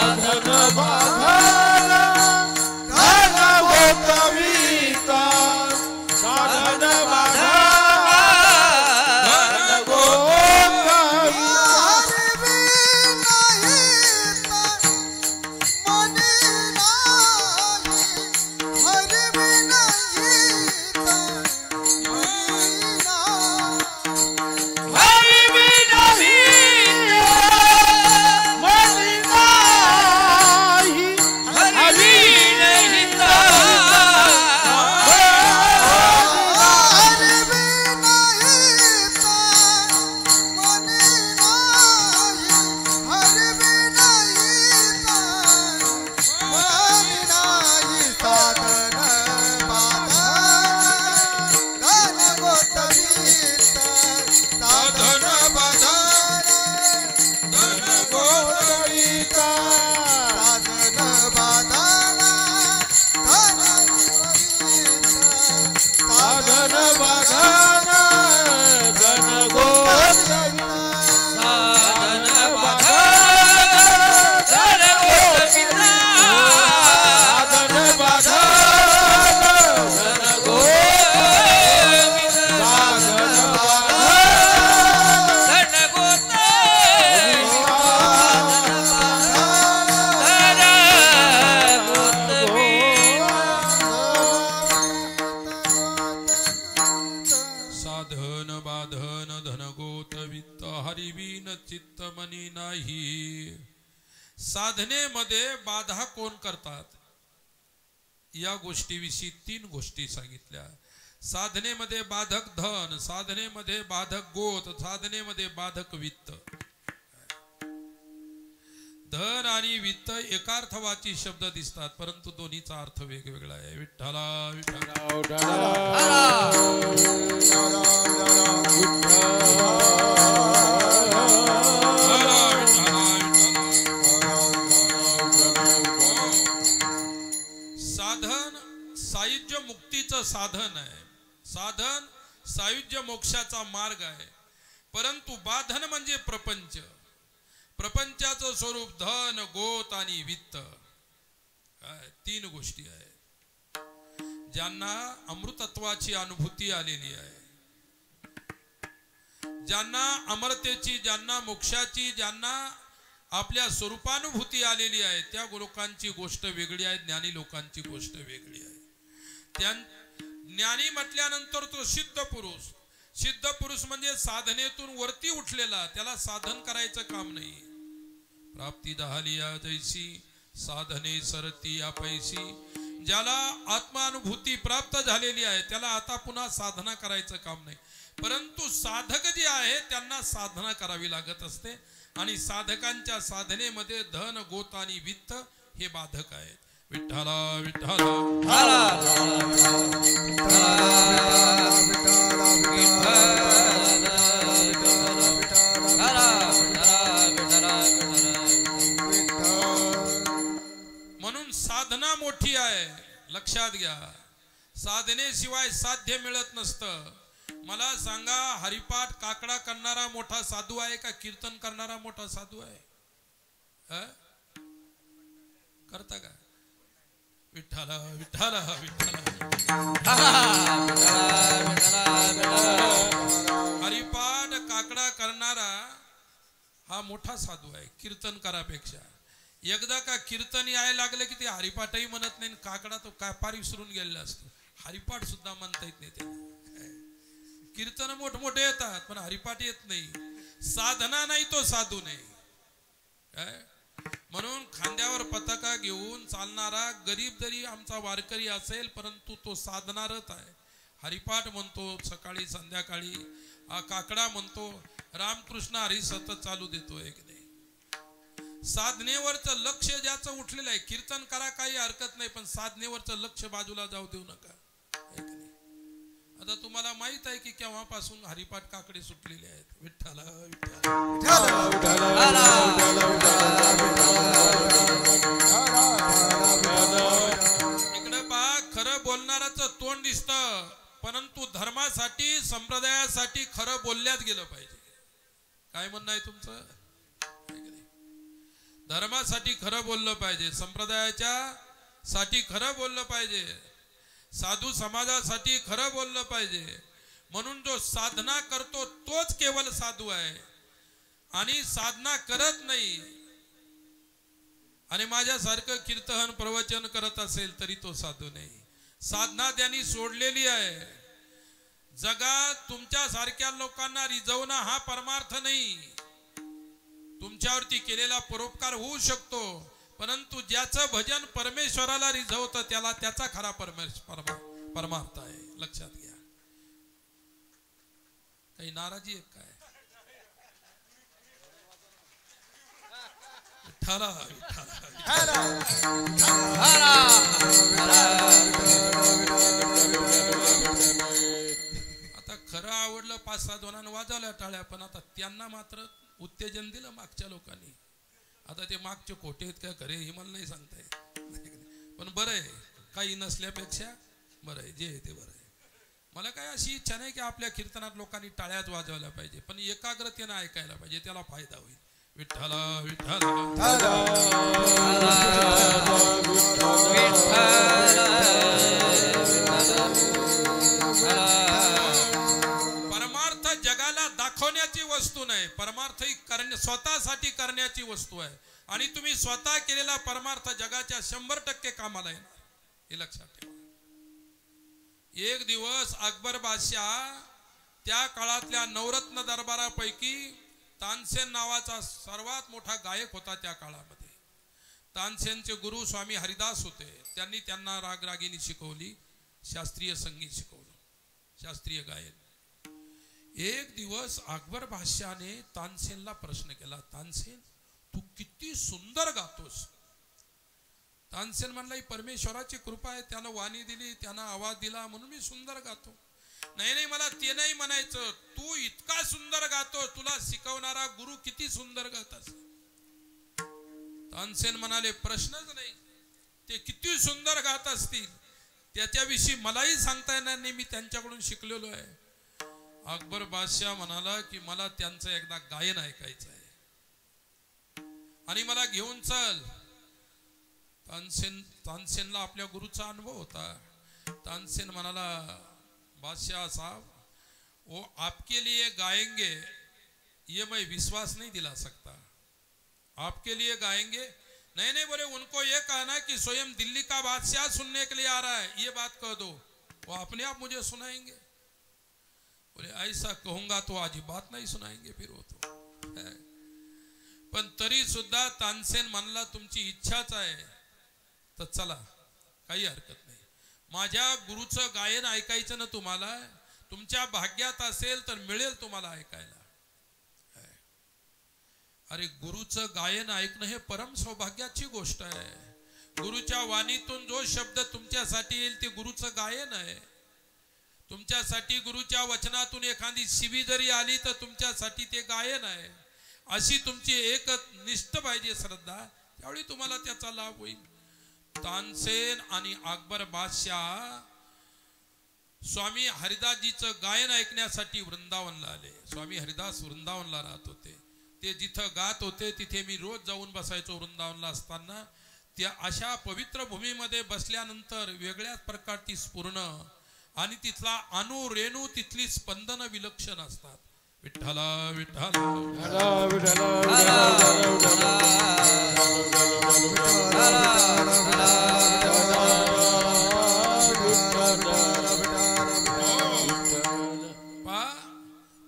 Speaker 3: साधन बाधा धन
Speaker 1: मनी नाही. साधनेमध्ये बाधा कोण करतात या गोष्टीविषयी 3 गोष्टी सांगितल्या. साधनेमध्ये बाधक धन, साधनेमध्ये बाधक गोत, साधनेमध्ये बाधक वित्त. धन आणि वित्त एकार्थवाची शब्द दिसतात, परंतु दोन्हीचा अर्थ वेगवेगळा आहे. विठ्ठला साधन सायुज्य मुक्तीचं साधन आहे. साधन सायुज्य मोक्षाचा मार्ग आहे. परंतु बाधन म्हणजे प्रपंच. प्रपंचाचं स्वरूप धन, गोत आणि वित्त. 3 गोष्टी आहेत. ज्यांना अमृतत्वाची अनुभूती आलेली आहे, ज्यांना अमरतेची, ज्यांना मोक्षाची, ज्यांना आपल्या स्वरूपानुभूती आलेली आहे, त्या लोकांची गोष्ट वेगळी आहे, ज्ञानी लोकांची गोष्ट वेगळी आहे. ज्ञानी म्हटल्यानंतर तो सिद्ध पुरुष. सिद्ध पुरुष म्हणजे साधनेतून वरती उठलेला, त्याला साधन करायचं काम नाही. प्राप्ती झाली जैसी साधने सरती अपैसी. ज्याला आत्मानुभूती प्राप्त झालेली आहे त्याला आता पुन्हा साधना करायचं काम नाही. परंतु साधक जे आहे त्यांना साधना करावी लागत असते, आणि साधकांच्या साधनेमध्ये धन, गोत आणि वित्त हे बाधक आहेत. विठ्ठला विठ्ठला म्हणून साधना मोठी आहे. लक्षात घ्या, साधनेशिवाय साध्य मिळत नसतं. मला सांगा, हरिपाठ काकडा करणारा मोठा साधू आहे का कीर्तन करणारा मोठा साधू आहे? करता का? विठ्ठला विठ्ठला विठ्ठला. हरिपाठ काकडा करणारा हा मोठा साधू आहे कीर्तन करापेक्षा. एकदा का कीर्तन यायला लागले की ते हरिपाठही म्हणत नाही, काकडा तो काय पार विसरून गेलेला असतो. हरिपाठ सुद्धा म्हणता येत नाही त्याला. कीर्तन मोठमोठे येतात पण हरिपाठ येत नाही. साधना नाही तो साधू नाही. काय म्हणून खांद्यावर पताका घेऊन चालणारा गरीब जरी आमचा वारकरी असेल, परंतु तो साधणारच आहे. हरिपाठ म्हणतो सकाळी संध्याकाळी, काकडा म्हणतो, रामकृष्ण हरी सतत चालू देतो. एक नाही, साधनेवरचं लक्ष ज्याचं उठलेलं आहे, कीर्तन करा काही हरकत नाही, पण साधनेवरचं लक्ष बाजूला जाऊ देऊ नका. आता तुम्हाला माहित आहे की केव्हापासून हरिपाठ काकडे सुटलेले आहेत. विठ्ठला इकडे पहा, खरं बोलणाराचं तोंड दिसतं, परंतु धर्मासाठी, संप्रदायासाठी खरं बोलल्याच गेलं पाहिजे. काय म्हणणं आहे तुमचं? धर्मासाठी खरं बोललं पाहिजे, संप्रदायाच्या साठी खरं बोललं पाहिजे, साधू समाजासाठी खरं बोललं पाहिजे. म्हणून जो साधना करतो तोच केवळ साधू आहे, आणि साधना करत नाही आणि माझ्यासारखं कीर्तन प्रवचन करत असेल तरी तो साधू नाही. साधना त्यांनी सोडलेली आहे. जगात तुमच्या सारख्या लोकांना रिझवणं हा परमार्थ नाही. तुमच्यावरती केलेला परोपकार होऊ शकतो, परंतु ज्याचं भजन परमेश्वराला रिझवतं त्याला त्याचा खरा परमार्थ आहे. लक्षात घ्या. काही नाराजी आहे काय? विठ्ठला आता खरं आवडलं, 5-6 जणांना वाजवल्या टाळ्या, पण आता त्यांना मात्र उत्तेजन दिलं मागच्या लोकांनी. आता ते मागचे खोटे आहेत का खरे हे मला नाही सांगता येत, पण बरं आहे, काही नसल्यापेक्षा बरं आहे, जे आहे ते बरं आहे. मला काय अशी इच्छा नाही की आपल्या कीर्तनात लोकांनी टाळ्याच वाजवल्या पाहिजे, पण एकाग्रतेनं ऐकायला पाहिजे, त्याला फायदा होईल. विठ्ठला विठ्ठला परमार्थ जगाला दाखवण्याची वस्तू नाही, परमार्थ ही स्वतःसाठी करण्याची वस्तू आहे. आणि तुम्ही स्वतः केलेला परमार्थ जगाच्या 100% कामाला येणार, हे लक्षात ठेवा. एक दिवस अकबर बादशाह त्या काळातल्या नवरत्न दरबारापैकी तानसेन नावाचा सर्वात मोठा गायक होता त्या काळामध्ये. तानसेनचे गुरु स्वामी हरिदास होते. त्यांनी त्यांना रागरागिनी शिकवली, शास्त्रीय संगीत शिकवलं, शास्त्रीय गायन. एक दिवस अकबर बादशाहने तानसेनला प्रश्न केला, तानसेन तू किती सुंदर गातोस. तानसेन म्हणला, ही परमेश्वराची कृपा आहे, त्यानं वाणी दिली, त्यानं आवाज दिला म्हणून मी सुंदर गातो. नाही नाही, मला ते नाही म्हणायचं, तू इतका सुंदर गातो, तुला शिकवणारा गुरु किती सुंदर गातास. तानसेन म्हणाले, प्रश्नच नाही, ते किती सुंदर गात असतील त्याच्याविषयी मलाही सांगता येणार नाही, मी त्यांच्याकडून शिकलेलो आहे. अकबर बादशाह म्हणाला की मला त्यांचं एकदा गायन ऐकायचं आहे आणि मला घेऊन चल. तानसेनला आपल्या गुरुचा अनुभव होता. तानसेन म्हणाला, बादशाह साहब, वो आपके लिए गाएंगे ये मैं विश्वास नहीं दिला सकता. आपके लिए गाएंगे? नहीं नहीं, बोले उनको ये कहना कि स्वयं दिल्ली का बादशाह सुनने के लिए आ रहा है, ये बात कह दो, वो अपने आप मुझे सुनाएंगे. बोले ऐसा कहूंगा तो आज बात नहीं सुनाएंगे फिर वो तो है. पण तरी सुद्धा तानसेन म्हणला, तुमची इच्छाच आहे तर चला, काही हरकत नाही. माझ्या गुरुचं गायन ऐकायचं ना तुम्हाला, तुमच्या भाग्यात असेल तर मिळेल तुम्हाला ऐकायला. अरे गुरुचं गायन ऐकणं हे परम सौभाग्याची गोष्ट आहे. गुरुच्या वाणीतून जो शब्द तुमच्यासाठी येईल ते गुरुचं गायन आहे. तुमच्यासाठी गुरुच्या वचनातून एखादी शिवी जरी आली तर तुमच्यासाठी ते गायन आहे. अशी तुमची एक निष्ठ पाहिजे श्रद्धा, त्यावेळी तुम्हाला त्याचा लाभ होईल. तानसेन आणि अकबर बादशाह स्वामी हरिदासजीचं गायन ऐकण्यासाठी वृंदावनला आले. स्वामी हरिदास वृंदावनला राहत होते. ते जिथं गात होते तिथे मी रोज जाऊन बसायचो वृंदावनला असताना. त्या अशा पवित्र भूमीमध्ये बसल्यानंतर वेगळ्याच प्रकारची स्फुरण आणि तिथला अणुरेणू, तिथली स्पंदन विलक्षण असतात. विठ्ठला विठ्ठला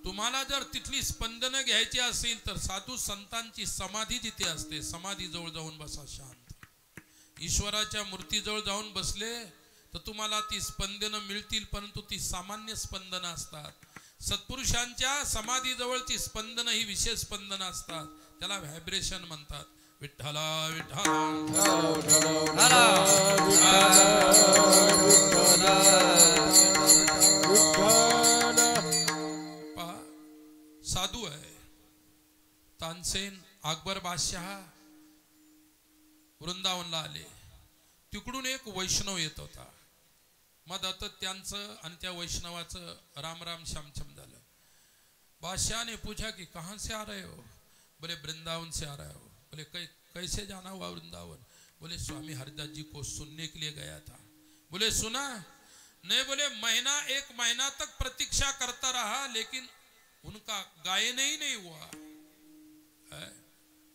Speaker 1: तुम्हाला जर तिथली स्पंदन घ्यायची असेल तर साधू संतांची समाधी जिथे असते, समाधी जवळ जाऊन बसा शांत. ईश्वराच्या मूर्तीजवळ जाऊन बसले तर तुम्हाला ती स्पंदन मिळतील, परंतु ती सामान्य स्पंदन असतात. सत्पुरुषांच्या समाधी जवळची स्पंदन ही विशेष स्पंदन असतात, त्याला व्हायब्रेशन म्हणतात. विठ्ठला विठ्ठला साधू आहे. तानसेन अकबर बादशाह वृंदावनला आले. तिकडून एक वैष्णव येत होता. मग आता त्यांचं आणि त्या वैष्णवाचं राम राम श्याम श्याम झालं. बादशाह ने पूछा कि कहाँ से आ रहे हो? बोले वृंदावन से आ रहे हो. बोले कैसे जाना हुआ वृंदावन? बोले स्वामी हरिदास जी को सुनने के लिए गया था. बोले सुना? नहीं. बोले एक महीना तक प्रतीक्षा करता रहा, लेकिन उनका गायन ही नहीं हुआ है.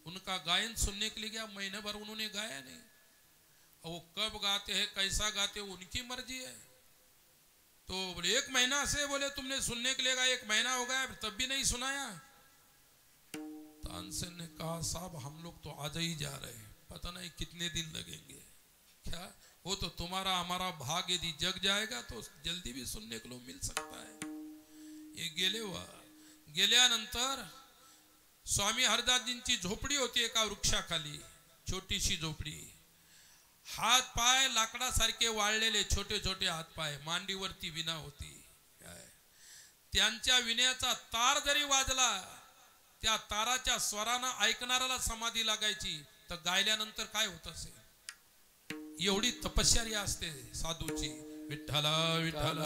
Speaker 1: उनका गायन सुनने के लिए गया, महीने भर उन्होंने गाया नहीं. वो कब गाते हैं, कैसा गाते हैं, उनकी मर्जी है. तो बोले 1 महीना से, बोले तुमने सुनने के लिए गया, 1 महीना हो गया तब भी नहीं सुनाया. तानसेन ने कहा, साहब हम लोग तो आज ही जा रहे हैं, पता नहीं कितने दिन लगेंगे. क्या वो तो तुम्हारा हमारा भाग यदि जग जाएगा तो जल्दी भी सुनने को मिल सकता है. ये गेले हुआ. गेल्यानंतर स्वामी हरिदासजींची झोपडी होती एका वृक्षाखाली, छोटीशी झोपडी. हात पाय लाकडासारखे वाळलेले, छोटे छोटे हात पाय, मांडीवरती विणा होती. त्यांच्या विण्याचा तार जरी वाजला, त्या ताराच्या स्वरानं ऐकणाऱ्याला समाधी लागायची. तर गायल्यानंतर काय होत असेल, एवढी तपश्चर्या असते साधूची. विठ्ठला विठ्ठला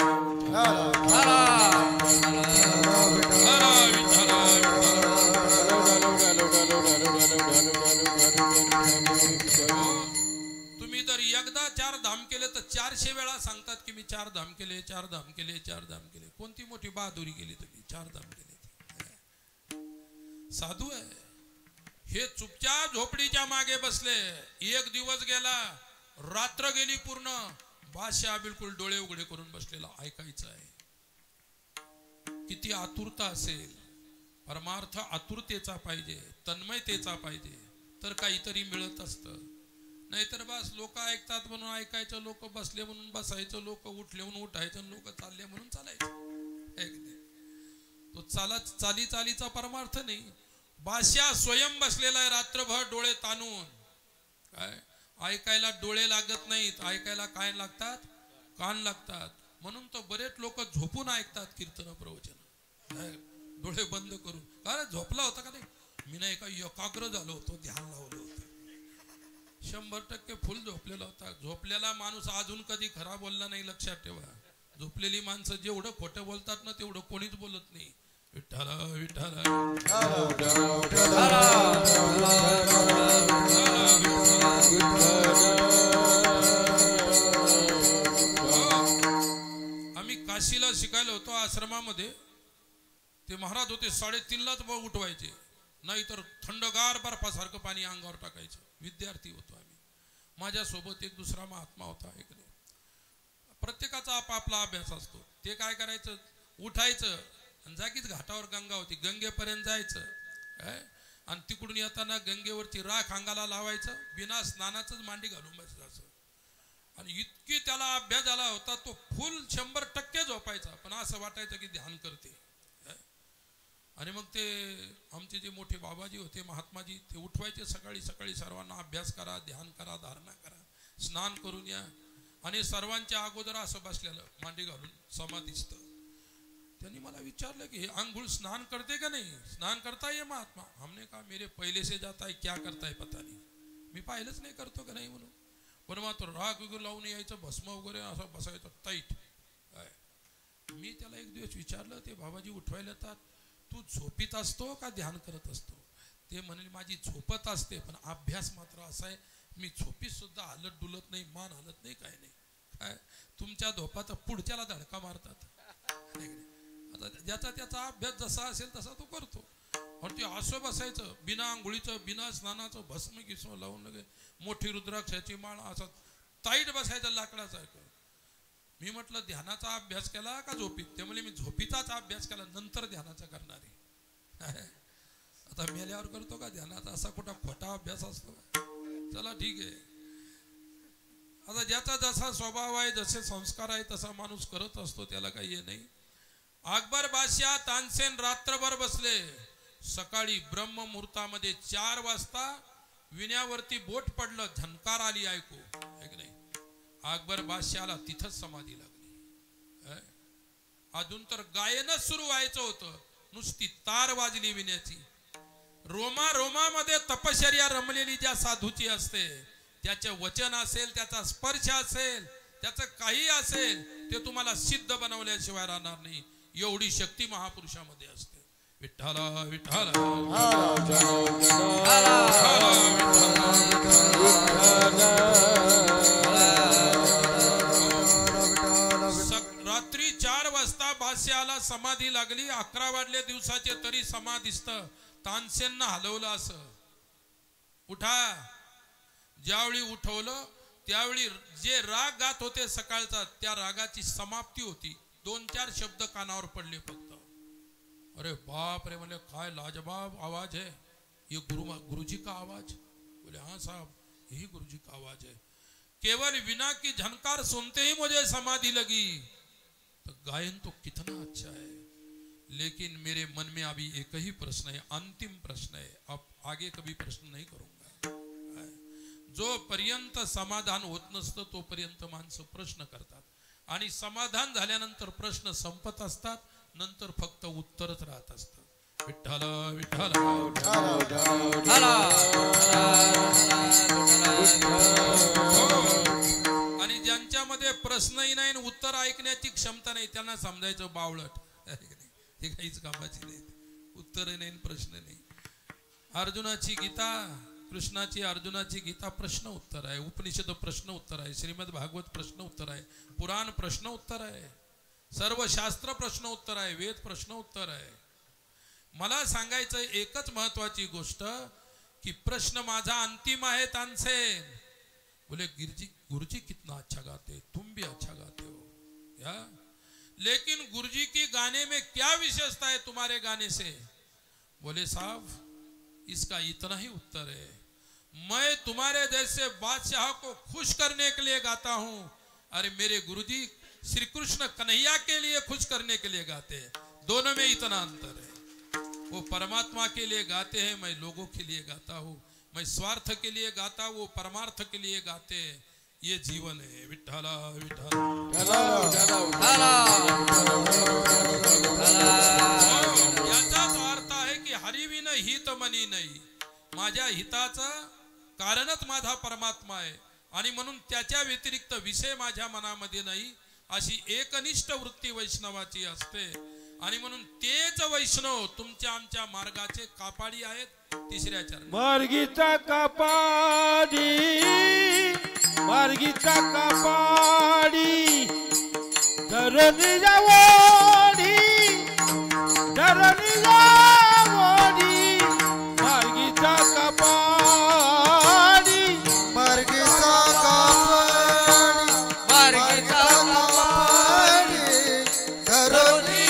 Speaker 1: तुम्ही जर एकदा 4 धाम केले तर 400 वेळा सांगतात की मी 4 धाम केले, 4 धाम केले, 4 धाम केले. कोणती मोठी बहादुरी केली तुम्ही, 4 धाम केले. साधू आहे हे. चुपचाप झोपडीच्या मागे बसले. एक दिवस गेला, रात्र गेली पूर्ण. बादशाह बिलकुल डोळे उघडे करून बसलेला, ऐकायचं आहे. किती आतुरता असेल. परमार्थ आतुरतेचा पाहिजे, तन्मयतेचा पाहिजे, तर काहीतरी मिळत असतं. नाहीतर बस लोक ऐकतात म्हणून ऐकायचं, लोक बसले म्हणून बसायचं, लोक उठले म्हणून उठायचं, लोक चालले म्हणून चालायचं. तो चाली चालीचा परमार्थ नाही. बादशाह स्वयं बसलेला आहे रात्रभर डोळे ताणून. काय ऐकायला डोळे लागत नाहीत, ऐकायला काय लागतात? कान लागतात. म्हणून तर बरेच लोक झोपून ऐकतात कीर्तन प्रवचन, डोळे बंद करून. अरे झोपला होता का? नाही, मी नाही का एकाग्र झालो होतो, ध्यान लावलं होतं. 100% फुल झोपलेला होता. झोपलेला माणूस अजून कधी खरा बोलला नाही, लक्षात ठेवा. झोपलेली माणसं जेवढं खोटं बोलतात ना तेवढं कोणीच बोलत नाही. विठ्ठल विठ्ठल आम्ही काशीला शिकायला होतो आश्रमामध्ये. ते महाराज होते 3:30लाच उठवायचे, नाहीतर थंडगार बर्फासारखं पाणी अंगावर टाकायचं. विद्यार्थी होतो आम्ही. माझ्यासोबत एक दुसरा महात्मा होता. इकडे प्रत्येकाचा आपापला अभ्यास असतो. ते काय करायचं, उठायचं आणि जागीच घाटावर गंगा होती, गंगेपर्यंत जायचं काय, आणि तिकडून येताना गंगेवरची राख अंगाला लावायचं, बिना स्नानाचंच मांडी घालून बसायचं. आणि इतकी त्याला अभ्यास झाला होता, तो फुल 100% झोपायचा, पण असं वाटायचं की ध्यान करते. आणि मग ते आमचे जे मोठे बाबाजी होते, महात्माजी, ते उठवायचे सकाळी सकाळी, सर्वांना अभ्यास करा, ध्यान करा, धारणा करा, स्नान करून या. आणि सर्वांच्या अगोदर असं बसलेलं मांडी घालून समाधीस्थ. त्यांनी मला विचारलं की हे आंघोळ स्नान करते का नाही? स्नान करता है महात्मा? हमने कहा मेरे पहले से जाता है, क्या करता है पता नहीं. मी पाहिलंच नाही करतो का नाही म्हणून. पण मात्र राग वगैरे लावून यायचं, भस्म वगैरे असं बसायचं टाईट. मी त्याला एक दिवस विचारलं, ते बाबाजी उठवायला येतात, तू झोपीत असतो का ध्यान करत असतो? ते म्हणाले माझी झोपत असते, पण अभ्यास मात्र असा आहे मी झोपीत सुद्धा हलत डुलत नाही, मान हलत नाही, काय नाही. काय तुमच्या झोपात पुढच्याला धडका मारतात. आता ज्याचा त्याचा अभ्यास जसा असेल तसा तो करतो. पण ते असं बसायचं बिना आंघोळीचं, बिना स्नानाचं, भस्म गिस्म लावून लगे मोठी रुद्राक्षाची माळ, असं ताईट बसायचं लाकडासारखं. मी म्हटलं ध्यानाचा अभ्यास केला का झोपीत? ते म्हणजे मी झोपीचाच अभ्यास केला, नंतर ध्यानाचा करणार आहे. आता मेल्यावर करतो का ध्यानाचा? असा कुठं खोटा अभ्यास असतो? चला ठीक आहे. आता ज्याचा जसा स्वभाव आहे, जसे संस्कार आहे, तसा माणूस करत असतो, त्याला काही हे नाही. अकबर बादशाह तानसेन रात्रभर बसले. सकाळी ब्रह्म मुहूर्तामध्ये 4 वाजता विण्यावरती बोट पडलं, झनकार आली ऐकू, ऐक नाही. अकबर बादशाहला तिथंच समाधी लागली. अजून तर गायनच सुरू व्हायचं होतं, नुसती तार वाजली विण्याची. रोमा रोमामध्ये तपश्चर्या रमलेली ज्या साधूची असते, त्याचे वचन असेल, त्याचा स्पर्श असेल, त्याचं काही असेल, ते तुम्हाला सिद्ध बनवल्याशिवाय राहणार नाही. एवढी शक्ती महापुरुषामध्ये असते. विठ्ठल विठ्ठल रात्री 4 वाजता बादशाहाला समाधी लागली. 11 वाजले दिवसाचे, तरी समाधीस्थ. तानसेननं हलवलं असं, उठा. ज्यावेळी उठवलं त्यावेळी जे राग गात होते सकाळचा, त्या रागाची समाप्ती होती. 2-4 शब्द कानावर पडले फक्त. अरे बाप रे, म्हणजे काय लाजवाब आवाज है ये, गुरुजी का आवाज? बोले हाँ साहब, यही गुरुजी का आवाज है. केवल विना की झनकार सुनते ही मुझे समाधि लगी. तो गायन तो कितना अच्छा है, लेकिन मेरे मन में अभी एक ही प्रश्न है, अंतिम प्रश्न है. अब आगे कभी प्रश्न नहीं करूंगा. जो पर्यंत समाधान होत नसतं तोपर्यंत माणसं प्रश्न करतात, आणि समाधान झाल्यानंतर प्रश्न संपत असतात. नंतर फक्त उत्तरच राहत असतं. विठ्ठल विठ्ठल. आणि ज्यांच्यामध्ये प्रश्नही नाही, उत्तर ऐकण्याची क्षमता नाही, त्यांना समजायचं बावळट. हे काहीच कामाची नाही. उत्तर नाही, प्रश्न नाही. अर्जुनाची गीता, कृष्णाची अर्जुनाची गीता प्रश्न उत्तर आहे. उपनिषद प्रश्न उत्तर आहे. श्रीमद भागवत प्रश्न उत्तर आहे. पुराण प्रश्न उत्तर आहे. सर्व शास्त्र प्रश्न उत्तर आहे. वेद प्रश्न उत्तर आहे. मला सांगायचं एकच महत्वाची गोष्ट, की प्रश्न माझा अंतिम आहे. तानसेन बोले गुरुजी कितना अच्छा गाते, तुम भी अच्छा गाते हो या, लेकिन गुरुजी की गाने में क्या विशेषता है तुम्हारे गाने से? बोले साहब इसका इतना ही उत्तर है, मैं तुम्हारे जैसे बादशाह को खुश करने के लिए गाता हूं। अरे मेरे गुरुजी श्री कृष्ण कन्हैया के लिए खुश करने के लिए गाते हैं, दोनों में इतना अंतर है। वो परमात्मा के लिए गाते हैं, मैं लोगों के लिए गाता हूं। मैं स्वार्थ के लिए गाता हूं, वो परमार्थ के लिए गाते हैं। ये जीवन है। विठ्ठला विठ्ठला। याचाच अर्थ आहे की हरिविन हित मनी नाही, माझ्या हिताचं कारणच माझा परमात्मा आहे आणि म्हणून त्याच्या व्यतिरिक्त विषय माझ्या मनामध्ये नाही, अशी एकनिष्ठ वृत्ती वैष्णवाची असते। आणि म्हणून तेच वैष्णव तुमच्या आमच्या मार्गाचे कापाडी आहेत। तिसऱ्या चरणी
Speaker 3: मार्गीचा कापाडी, मार्गीचा कापाडी, धरणी जावडी, धरणी जावडी, मार्गीचा कापाडी,
Speaker 2: मार्गीचा कापडी, मार्गीचा कापडी, धरणी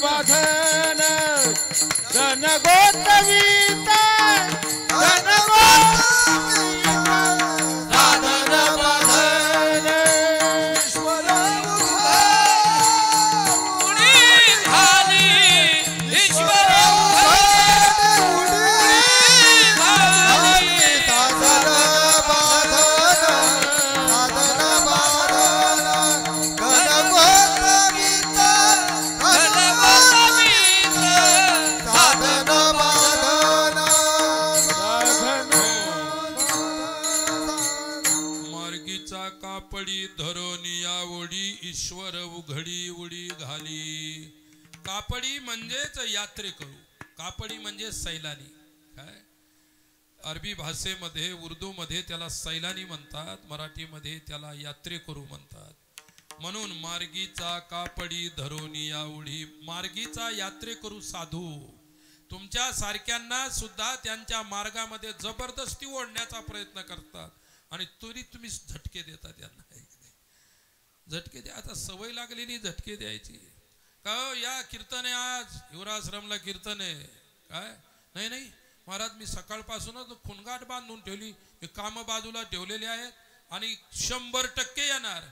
Speaker 3: बाधन धन गोतवीता, धन गोतवीता, साधन बाधन ईश्वर उडी घाली, ईश्वर उडी घाली,
Speaker 2: साधन बाधन, साधन बाधन, धन गोतवीता,
Speaker 1: मार्गीचा कापडी धरोनी या ओढी, ईश्वर उघडी उडी घाली। कापडी म्हणजेच यात्रेकरू, कापडी म्हणजे सैलानी। काय अरबी भाषेमध्ये उर्दू मध्ये त्याला सैलानी म्हणतात, मराठीमध्ये त्याला यात्रेकरू म्हणतात। म्हणून मार्गीचा कापडी धरोनी या ओढी, मार्गीचा यात्रेकरू साधू तुमच्या सारख्यांना सुद्धा त्यांच्या मार्गामध्ये जबरदस्ती ओढण्याचा प्रयत्न करतात आणि तरी तुम्ही झटके देता त्यांना। झटके द्या, आता सवय लागलेली झटके द्यायची का? या कीर्तन आहे आज युवराश्रमला कीर्तन आहे काय? नाही नाही महाराज, मी सकाळपासूनच खुणगाट बांधून ठेवली, मी काम बाजूला ठेवलेले आहेत आणि 100% येणार।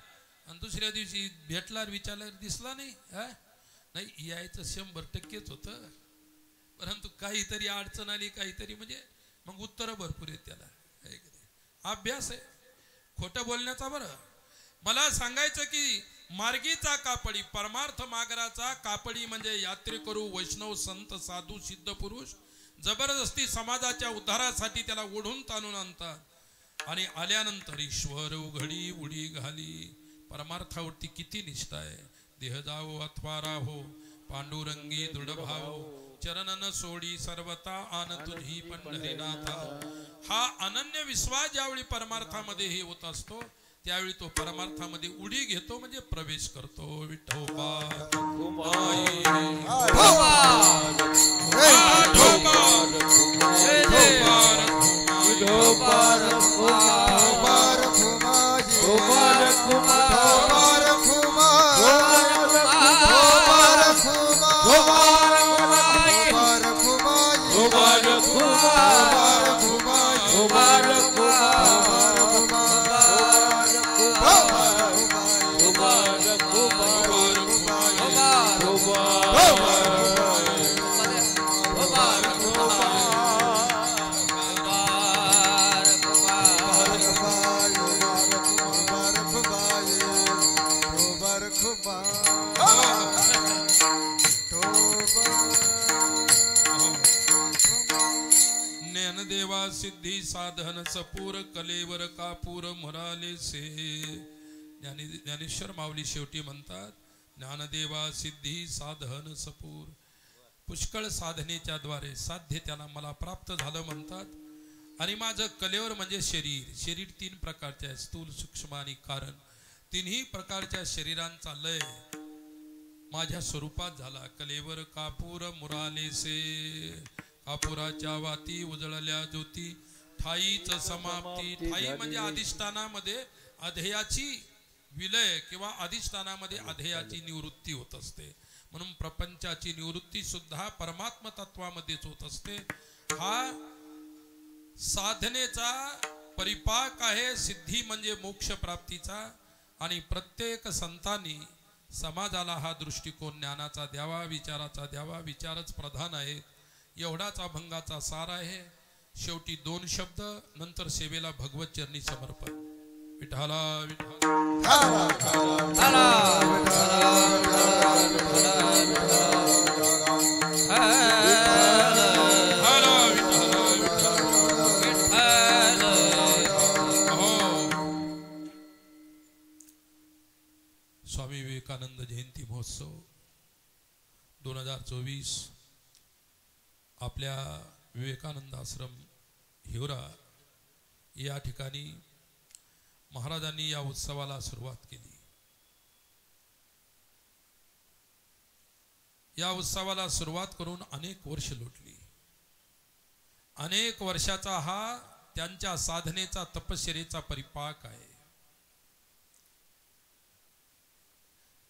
Speaker 1: आणि दुसऱ्या दिवशी भेटला विचारला दिसला नाही, नाही यायचं 100%च होतं, परंतु काहीतरी अडचण आली, काहीतरी म्हणजे मग उत्तर भरपूर आहेत त्याला। अभ्यास आहे खोटं बोलण्याचा। बरं मला सांगायचं की मार्गीचा कापडी, परमार्थ मार्गाचा कापडी म्हणजे यात्रेकरू, वैष्णव, संत, साधू, सिद्ध पुरुष जबरदस्ती समाजाच्या उद्धारासाठी त्याला ओढून ताणून आणतात आणि आल्यानंतर ईश्वर उघडी उडी घाली। परमार्थावरती किती निष्ठा आहे। देह जावो अथवा राहो, पांडुरंगी दृढ भाव, चरणन सोडी सर्वता आन तुझी पंढरीनाथा। हा अनन्य विश्वास ज्यावेळी परमार्थामध्ये हे होत असतो त्यावेळी तो परमार्थामध्ये उडी घेतो, म्हणजे प्रवेश करतो। विठोबा ज्ञानदेवा सिद्धी साधन सपूर, कलेवर कापूर मुराले से। ज्ञानेश्वर माऊली शेवटी म्हणतात ज्ञानदेवा सिद्धी साधन सपूर, पुष्कळ साधनेच्या द्वारे साध्य त्याला मला प्राप्त झालं म्हणतात। आणि माझं कलेवर म्हणजे शरीर 3 प्रकारचे आहे, स्थूल, सूक्ष्म आणि कारण. तिन्ही प्रकारच्या शरीरांचा लय माझ्या स्वरूपात झाला. कलेवर कापूर मुरालेसे, कापुराच्या वाती उजळल्या ज्योती, ठाईच समाप्ती. ठाई म्हणजे अधिष्ठानामध्ये अध्ययाची विलय किंवा अधिष्ठानामध्ये अध्ययाची निवृत्ती होत असते. म्हणून प्रपंचाची निवृत्ती सुद्धा परमात्म तत्वामध्येच होत असते. हा साधनेचा परिपाक आहे, सिद्धी म्हणजे मोक्ष प्राप्तीचा. आणि प्रत्येक संतांनी समाजाला हा दृष्टिकोन ज्ञानाचा द्यावा, विचाराचा द्यावा. विचारच प्रधान आहे. एवढाच अभंगाचा सार आहे. शेवटी 2 शब्द, नंतर सेवेला भगवत चरणी समर्पण. विठाला स्वामी विवेकानंद जयंती महोत्सव 2024 आपल्या विवेकानंद आश्रम हिवरा या ठिकाणी महाराजांनी या उत्सवाला सुरुवात केली. या उत्सवाला सुरुवात करून अनेक वर्ष लोटली. अनेक वर्षाचा हा त्यांच्या साधनेचा, तपश्चर्येचा परिपाक आहे.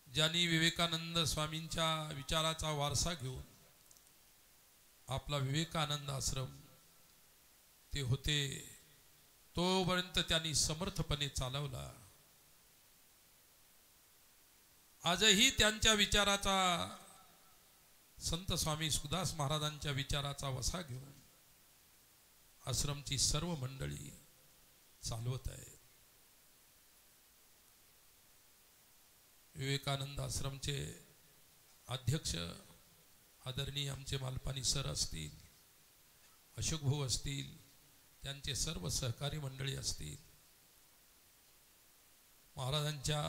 Speaker 1: ज्यांनी विवेकानंद स्वामींच्या विचाराचा वारसा घेऊन आपला विवेकानंद आश्रम ते होते तोपर्यंत त्यांनी समर्थपणे चालवला. आजही त्यांच्या विचाराचा, संत स्वामी सुखदास महाराजांच्या विचाराचा वसा घेऊन आश्रमची सर्व मंडळी चालवत आहे. विवेकानंद आश्रमचे अध्यक्ष आदरणीय आमचे मालपानी सर असतील, अशोक भाऊ असतील, त्यांचे सर्व सहकारी मंडळी असतील. महाराजांच्या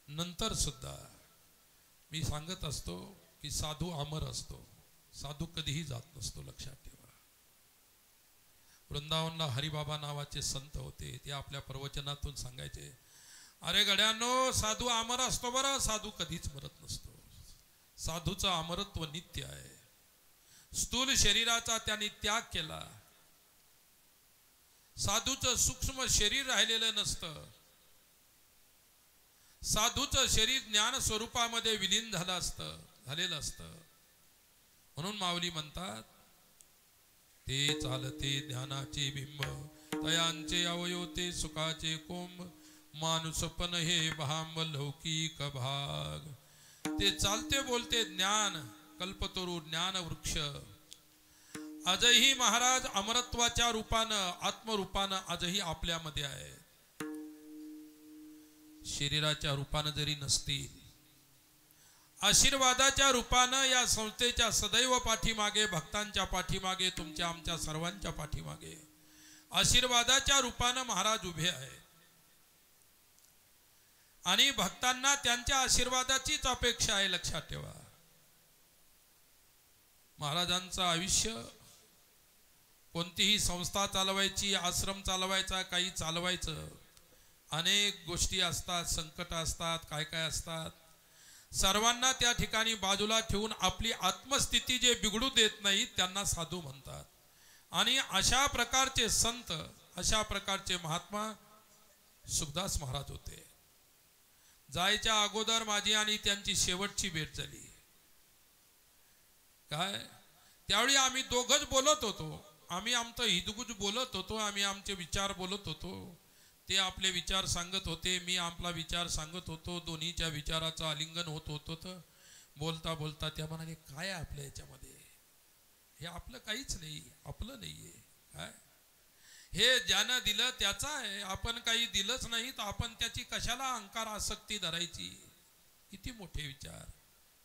Speaker 1: नंतर सुद्धा मी सांगत असतो की साधू अमर असतो, साधू कधीही जात नसतो, लक्षात ठेवा. वृंदावनला हरिबाबा नावाचे संत होते. ते आपल्या प्रवचनातून सांगायचे, अरे गड्यांनो, साधू अमर असतो बरं, साधू कधीच मरत नसतो. साधूचं अमरत्व नित्य आहे. स्थूल शरीराचा त्यांनी त्याग केला. साधूचं सूक्ष्म शरीर राहिलेलं नसतं. साधूचं शरीर ज्ञान स्वरूपामध्ये विलीन झालेलं असतं. म्हणून माऊली म्हणतात, ते चालते ज्ञानाचे बिंब, तयांचे अवयव ते सुखाचे कोंब, मानुसपण हे भांब लौकिक भाग. ते चालते बोलते ज्ञान, कल्पतरू ज्ञान वृक्ष. आजही महाराज अमरत्वाच्या रूपानं, आत्मरूपानं आजही आपल्यामध्ये आहे. शरीराच्या रूपानं जरी नसतील, आशीर्वादाच्या रूपानं या संस्थेच्या सदैव पाठीमागे, भक्तांच्या पाठीमागे, तुमच्या आमच्या सर्वांच्या पाठीमागे आशीर्वादाच्या रूपानं महाराज उभे आहेत. आणि भक्तांना त्यांच्या आशीर्वादाचीच अपेक्षा आहे, लक्षात ठेवा. महाराजांचं आयुष्य कोणतीही संस्था चालवायची, आश्रम चालवायचा, काही चालवायचं, अनेक गोष्टी असतात, संकट असतात, काय काय असतात. सर्वांना त्या ठिकाणी बाजूला ठेवून आपली आत्मस्थिती जे बिघडू देत नाहीत त्यांना साधू म्हणतात. आणि अशा प्रकारचे संत, अशा प्रकारचे महात्मा सुखदास महाराज होते. जायच्या अगोदर माझी आणि त्यांची शेवटची भेट झाली. काय त्यावेळी आम्ही दोघंच बोलत होतो. आम्ही आमचं हिदगुज बोलत होतो, आम्ही आमचे विचार बोलत होतो. ते आपले विचार सांगत होते, मी आपला विचार सांगत होतो. दोन्हीच्या विचाराचं आलिंगन होत होतं. बोलता बोलता त्या म्हणाले, काय आहे आपल्या याच्यामध्ये? हे आपलं काहीच नाही, आपलं नाहीये. काय हे ज्यानं दिलं त्याचा आहे, आपण काही दिलंच नाही तर आपण त्याची कशाला अहंकार आसक्ती धरायची? किती मोठे विचार.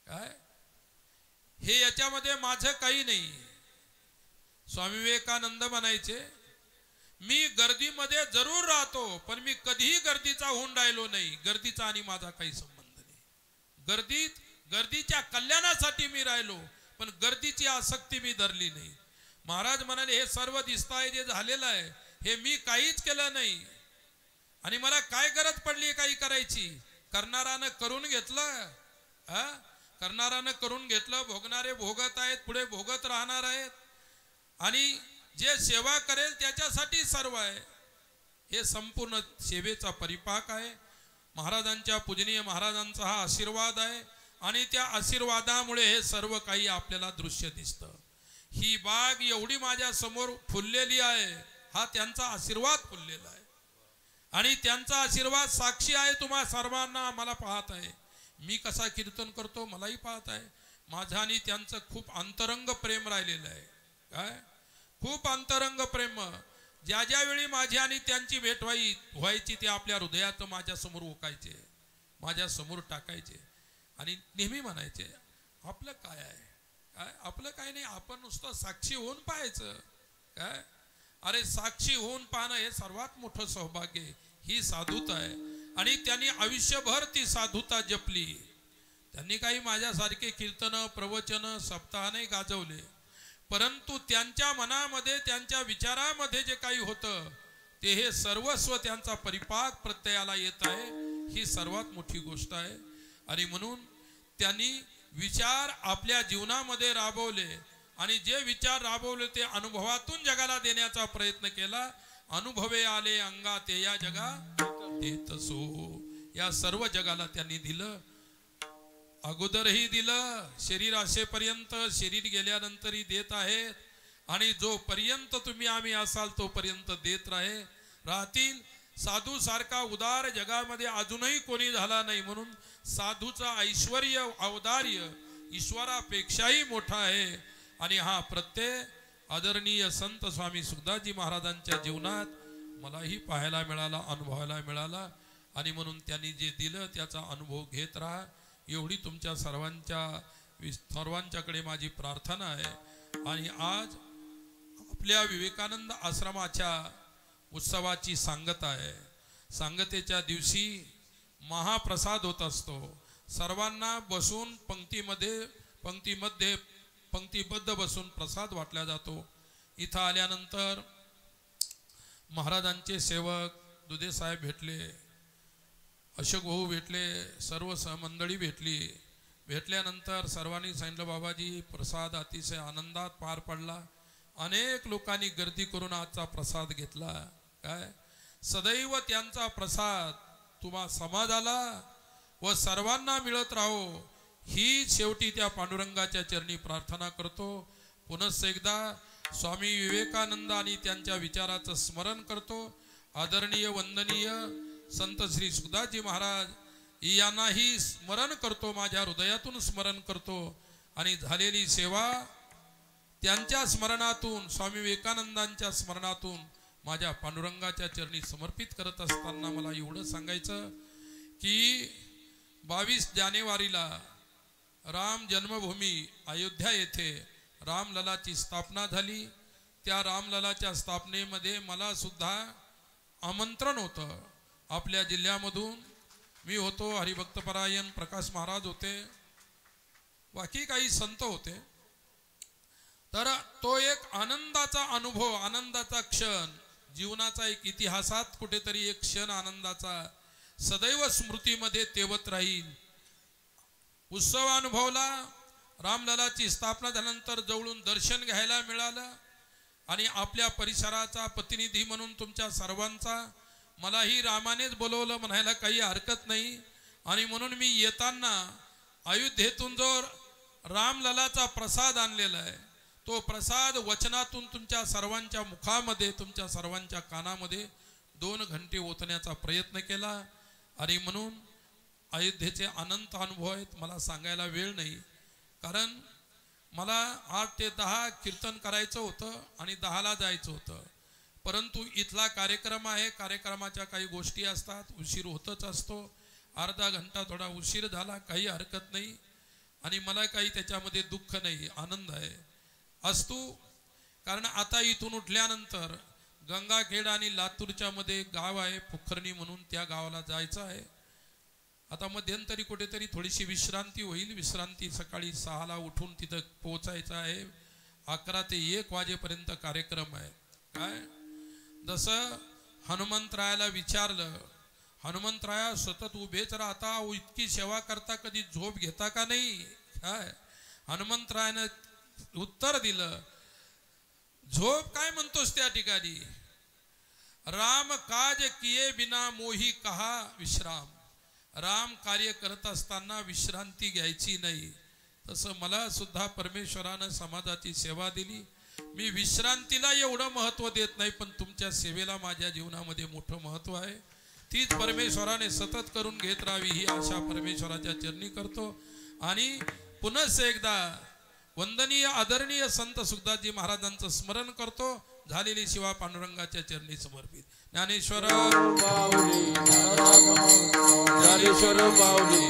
Speaker 1: काय हे याच्यामध्ये माझं काही नाही. स्वामी विवेकानंद म्हणायचे, मी गर्दीमध्ये जरूर राहतो पण मी कधीही गर्दीचा होऊन राहिलो नाही. गर्दीचा आणि माझा काही संबंध नाही. गर्दीच्या कल्याणासाठी मी राहिलो पण गर्दीची आसक्ती मी धरली नाही. महाराज म्हणाले हे सर्व दिसताय जे झालेलं आहे हे मी काहीच केलं नाही आणि मला काय गरज पडली काही करायची. करणारानं करून घेतलं, करणारानं करून घेतलं, भोगणारे भोगत आहेत, पुढे भोगत राहणार आहेत आणि जे सेवा करेल त्याच्यासाठी सर्व आहे. हे संपूर्ण सेवेचा परिपाक आहे. महाराजांच्या पूजनीय महाराजांचा हा आशीर्वाद आहे आणि त्या आशीर्वादामुळे हे सर्व काही आपल्याला दृश्य दिसतं. ही बाग एवढी माझ्या समोर फुललेली आहे, हा त्यांचा आशीर्वाद फुललेला आहे आणि त्यांचा आशीर्वाद साक्षी आहे. तुम्हा सर्वांना मला पाहत आहे, मी कसा कीर्तन करतो मलाही पाहत आहे. माझं आणि त्यांचं खूप अंतरंग प्रेम राहिलेलं आहे. काय खूप अंतरंग प्रेम. ज्या ज्या वेळी माझी आणि त्यांची भेट व्हायची ते आपल्या हृदयात माझ्या समोर ओकायचे, माझ्या समोर टाकायचे आणि नेहमी म्हणायचे आपलं काय आहे, काय आपलं काय नाही, आपण नुसतं साक्षी होऊन पाहायचं. काय अरे साक्षी होऊन पाहणं हे सर्वात मोठं सौभाग्य आहे. ही साधुता आहे आणि त्यांनी आयुष्यभर ती साधुता जपली. त्यांनी काही माझ्यासारखे कीर्तन प्रवचन सप्ताह नाही गाजवले, परंतु त्यांच्या मनामध्ये त्यांच्या विचारामध्ये जे काही होतं ते हे सर्वस्व त्यांचा परिपाक प्रत्ययाला येत आहे. ही सर्वात मोठी गोष्ट आहे आणि म्हणून त्यांनी विचार आपल्या जीवनामध्ये राबवले आणि जे विचार राबवले ते अनुभवातून जगाला देण्याचा प्रयत्न केला. अनुभवे आले अंगात या जगा देत सो, या सर्व जगाला त्यांनी दिलं. अगोदरही दिलं, शरीर असेपर्यंत, शरीर गेल्यानंतरही देत आहेत आणि जोपर्यंत तुम्ही आम्ही असाल तोपर्यंत देत राहतील. साधू सारखा उदार जगामध्ये अजूनही कोणी झाला नाही, म्हणून साधूचा ऐश्वर्य औदार्य ईश्वरापेक्षाही मोठा आहे. आणि हा प्रत्यय आदरणीय संत स्वामी सुखदासजी महाराजांच्या जीवनात मलाही पाहायला मिळाला, अनुभवायला मिळाला आणि म्हणून त्यांनी जे दिलं त्याचा अनुभव घेत राहा एवढी तुमच्या सर्वांच्याकडे माझी प्रार्थना आहे. आणि आज आपल्या विवेकानंद आश्रमाच्या उत्सवाची सांगता आहे. सांगतेच्या दिवशी महाप्रसाद होत असतो. सर्वांना बसून पंक्तीबद्ध बसून प्रसाद वाटला जातो. इथं आल्यानंतर महाराजांचे सेवक दुधे साहेब भेटले, अशोक भाऊ भेटले, सर्व मंडळी भेटल्यानंतर सर्वांनी सांगितलं बाबाजी प्रसाद अतिशय आनंदात पार पडला. अनेक लोकांनी गर्दी करून आजचा प्रसाद घेतला. काय सदैव त्यांचा प्रसाद तुम्हा समाजाला व सर्वांना मिळत राहो ही शेवटी त्या पांडुरंगाच्या चरणी प्रार्थना करतो. पुनश्च एकदा स्वामी विवेकानंद आणि त्यांच्या विचाराचं स्मरण करतो. आदरणीय वंदनीय संत श्री सुखदासजी महाराज यांनाही स्मरण करतो, माझ्या हृदयातून स्मरण करतो आणि झालेली सेवा त्यांच्या स्मरणातून, स्वामी विवेकानंदांच्या स्मरणातून माझ्या पांडुरंगाच्या चरणी समर्पित करत असताना मला एवढं सांगायचं की 22 जानेवारीला राम जन्मभूमी अयोध्या येथे रामललाची स्थापना झाली. त्या रामललाच्या स्थापनेमध्ये मला सुद्धा आमंत्रण होतं. आपल्या जिल्ह्यामधून मी होतो, हरिभक्तपरायण प्रकाश महाराज होते, बाकी काही संत होते. तर तो एक आनंदाचा अनुभव, आनंदाचा क्षण, जीवनाचा एक इतिहासात कुठेतरी एक क्षण आनंदाचा सदैव स्मृतीमध्ये तेवत राहील. उत्सव अनुभवला. रामललाची स्थापना झाल्यानंतर जवळून दर्शन घ्यायला मिळालं आणि आपल्या परिसराचा प्रतिनिधी म्हणून तुमच्या सर्वांचा मलाही रामानेच बोलवलं म्हणायला काही हरकत नाही. आणि म्हणून मी येताना अयोध्येतून जो रामललाचा प्रसाद आणलेला आहे तो प्रसाद वचनातून तुमच्या सर्वांच्या मुखामध्ये, तुमच्या सर्वांच्या कानामध्ये 2 घंटे ओतण्याचा प्रयत्न केला. आणि म्हणून अयोध्येचे अनंत अनुभव आहेत, मला सांगायला वेळ नाही, कारण मला 8 ते 10 कीर्तन करायचं होतं आणि 10ला जायचं होतं. परंतु इथला कार्यक्रम आहे, कार्यक्रमाच्या काही गोष्टी असतात, उशीर होतच असतो. अर्धा घंटा थोडा उशीर झाला, काही हरकत नाही आणि मला काही त्याच्यामध्ये दुःख नाही, आनंद आहे असतो. कारण आता इथून उठल्यानंतर गंगाखेड आणि लातूरच्या मध्ये गाव आहे पोखर्णी म्हणून, त्या गावाला जायचं आहे. आता मध्यंतरी कुठेतरी थोडीशी विश्रांती होईल. विश्रांती सकाळी 6ला उठून तिथं पोहोचायचं आहे 11 ते 1 वाजेपर्यंत कार्यक्रम आहे. काय जसं हनुमंतरायाला विचारलं, हनुमंतराया सतत उभेच राहता, इतकी सेवा करता, कधी झोप घेता का नाही? काय हनुमंतरायानं उत्तर दिलं, झोप काय म्हणतोस त्या ठिकाणी? राम काज किए बिना मोही कहा विश्राम. राम कार्य करत असताना विश्रांती घ्यायची नाही. तसं मला सुद्धा परमेश्वरानं समाजाची सेवा दिली. मी विश्रांतीला एवढं महत्त्व देत नाही, पण तुमच्या सेवेला माझ्या जीवनामध्ये मोठं महत्त्व आहे. तीच परमेश्वराने सतत करून घेत राहावी ही आशा परमेश्वराच्या चरणी करतो. आणि पुनश्च एकदा वंदनीय आदरणीय संत सुखदासजी महाराजांचं स्मरण करतो. झालेली सेवा पांडुरंगाच्या चरणी समर्पित. ज्ञानेश्वर
Speaker 3: ज्ञानेश्वर माऊली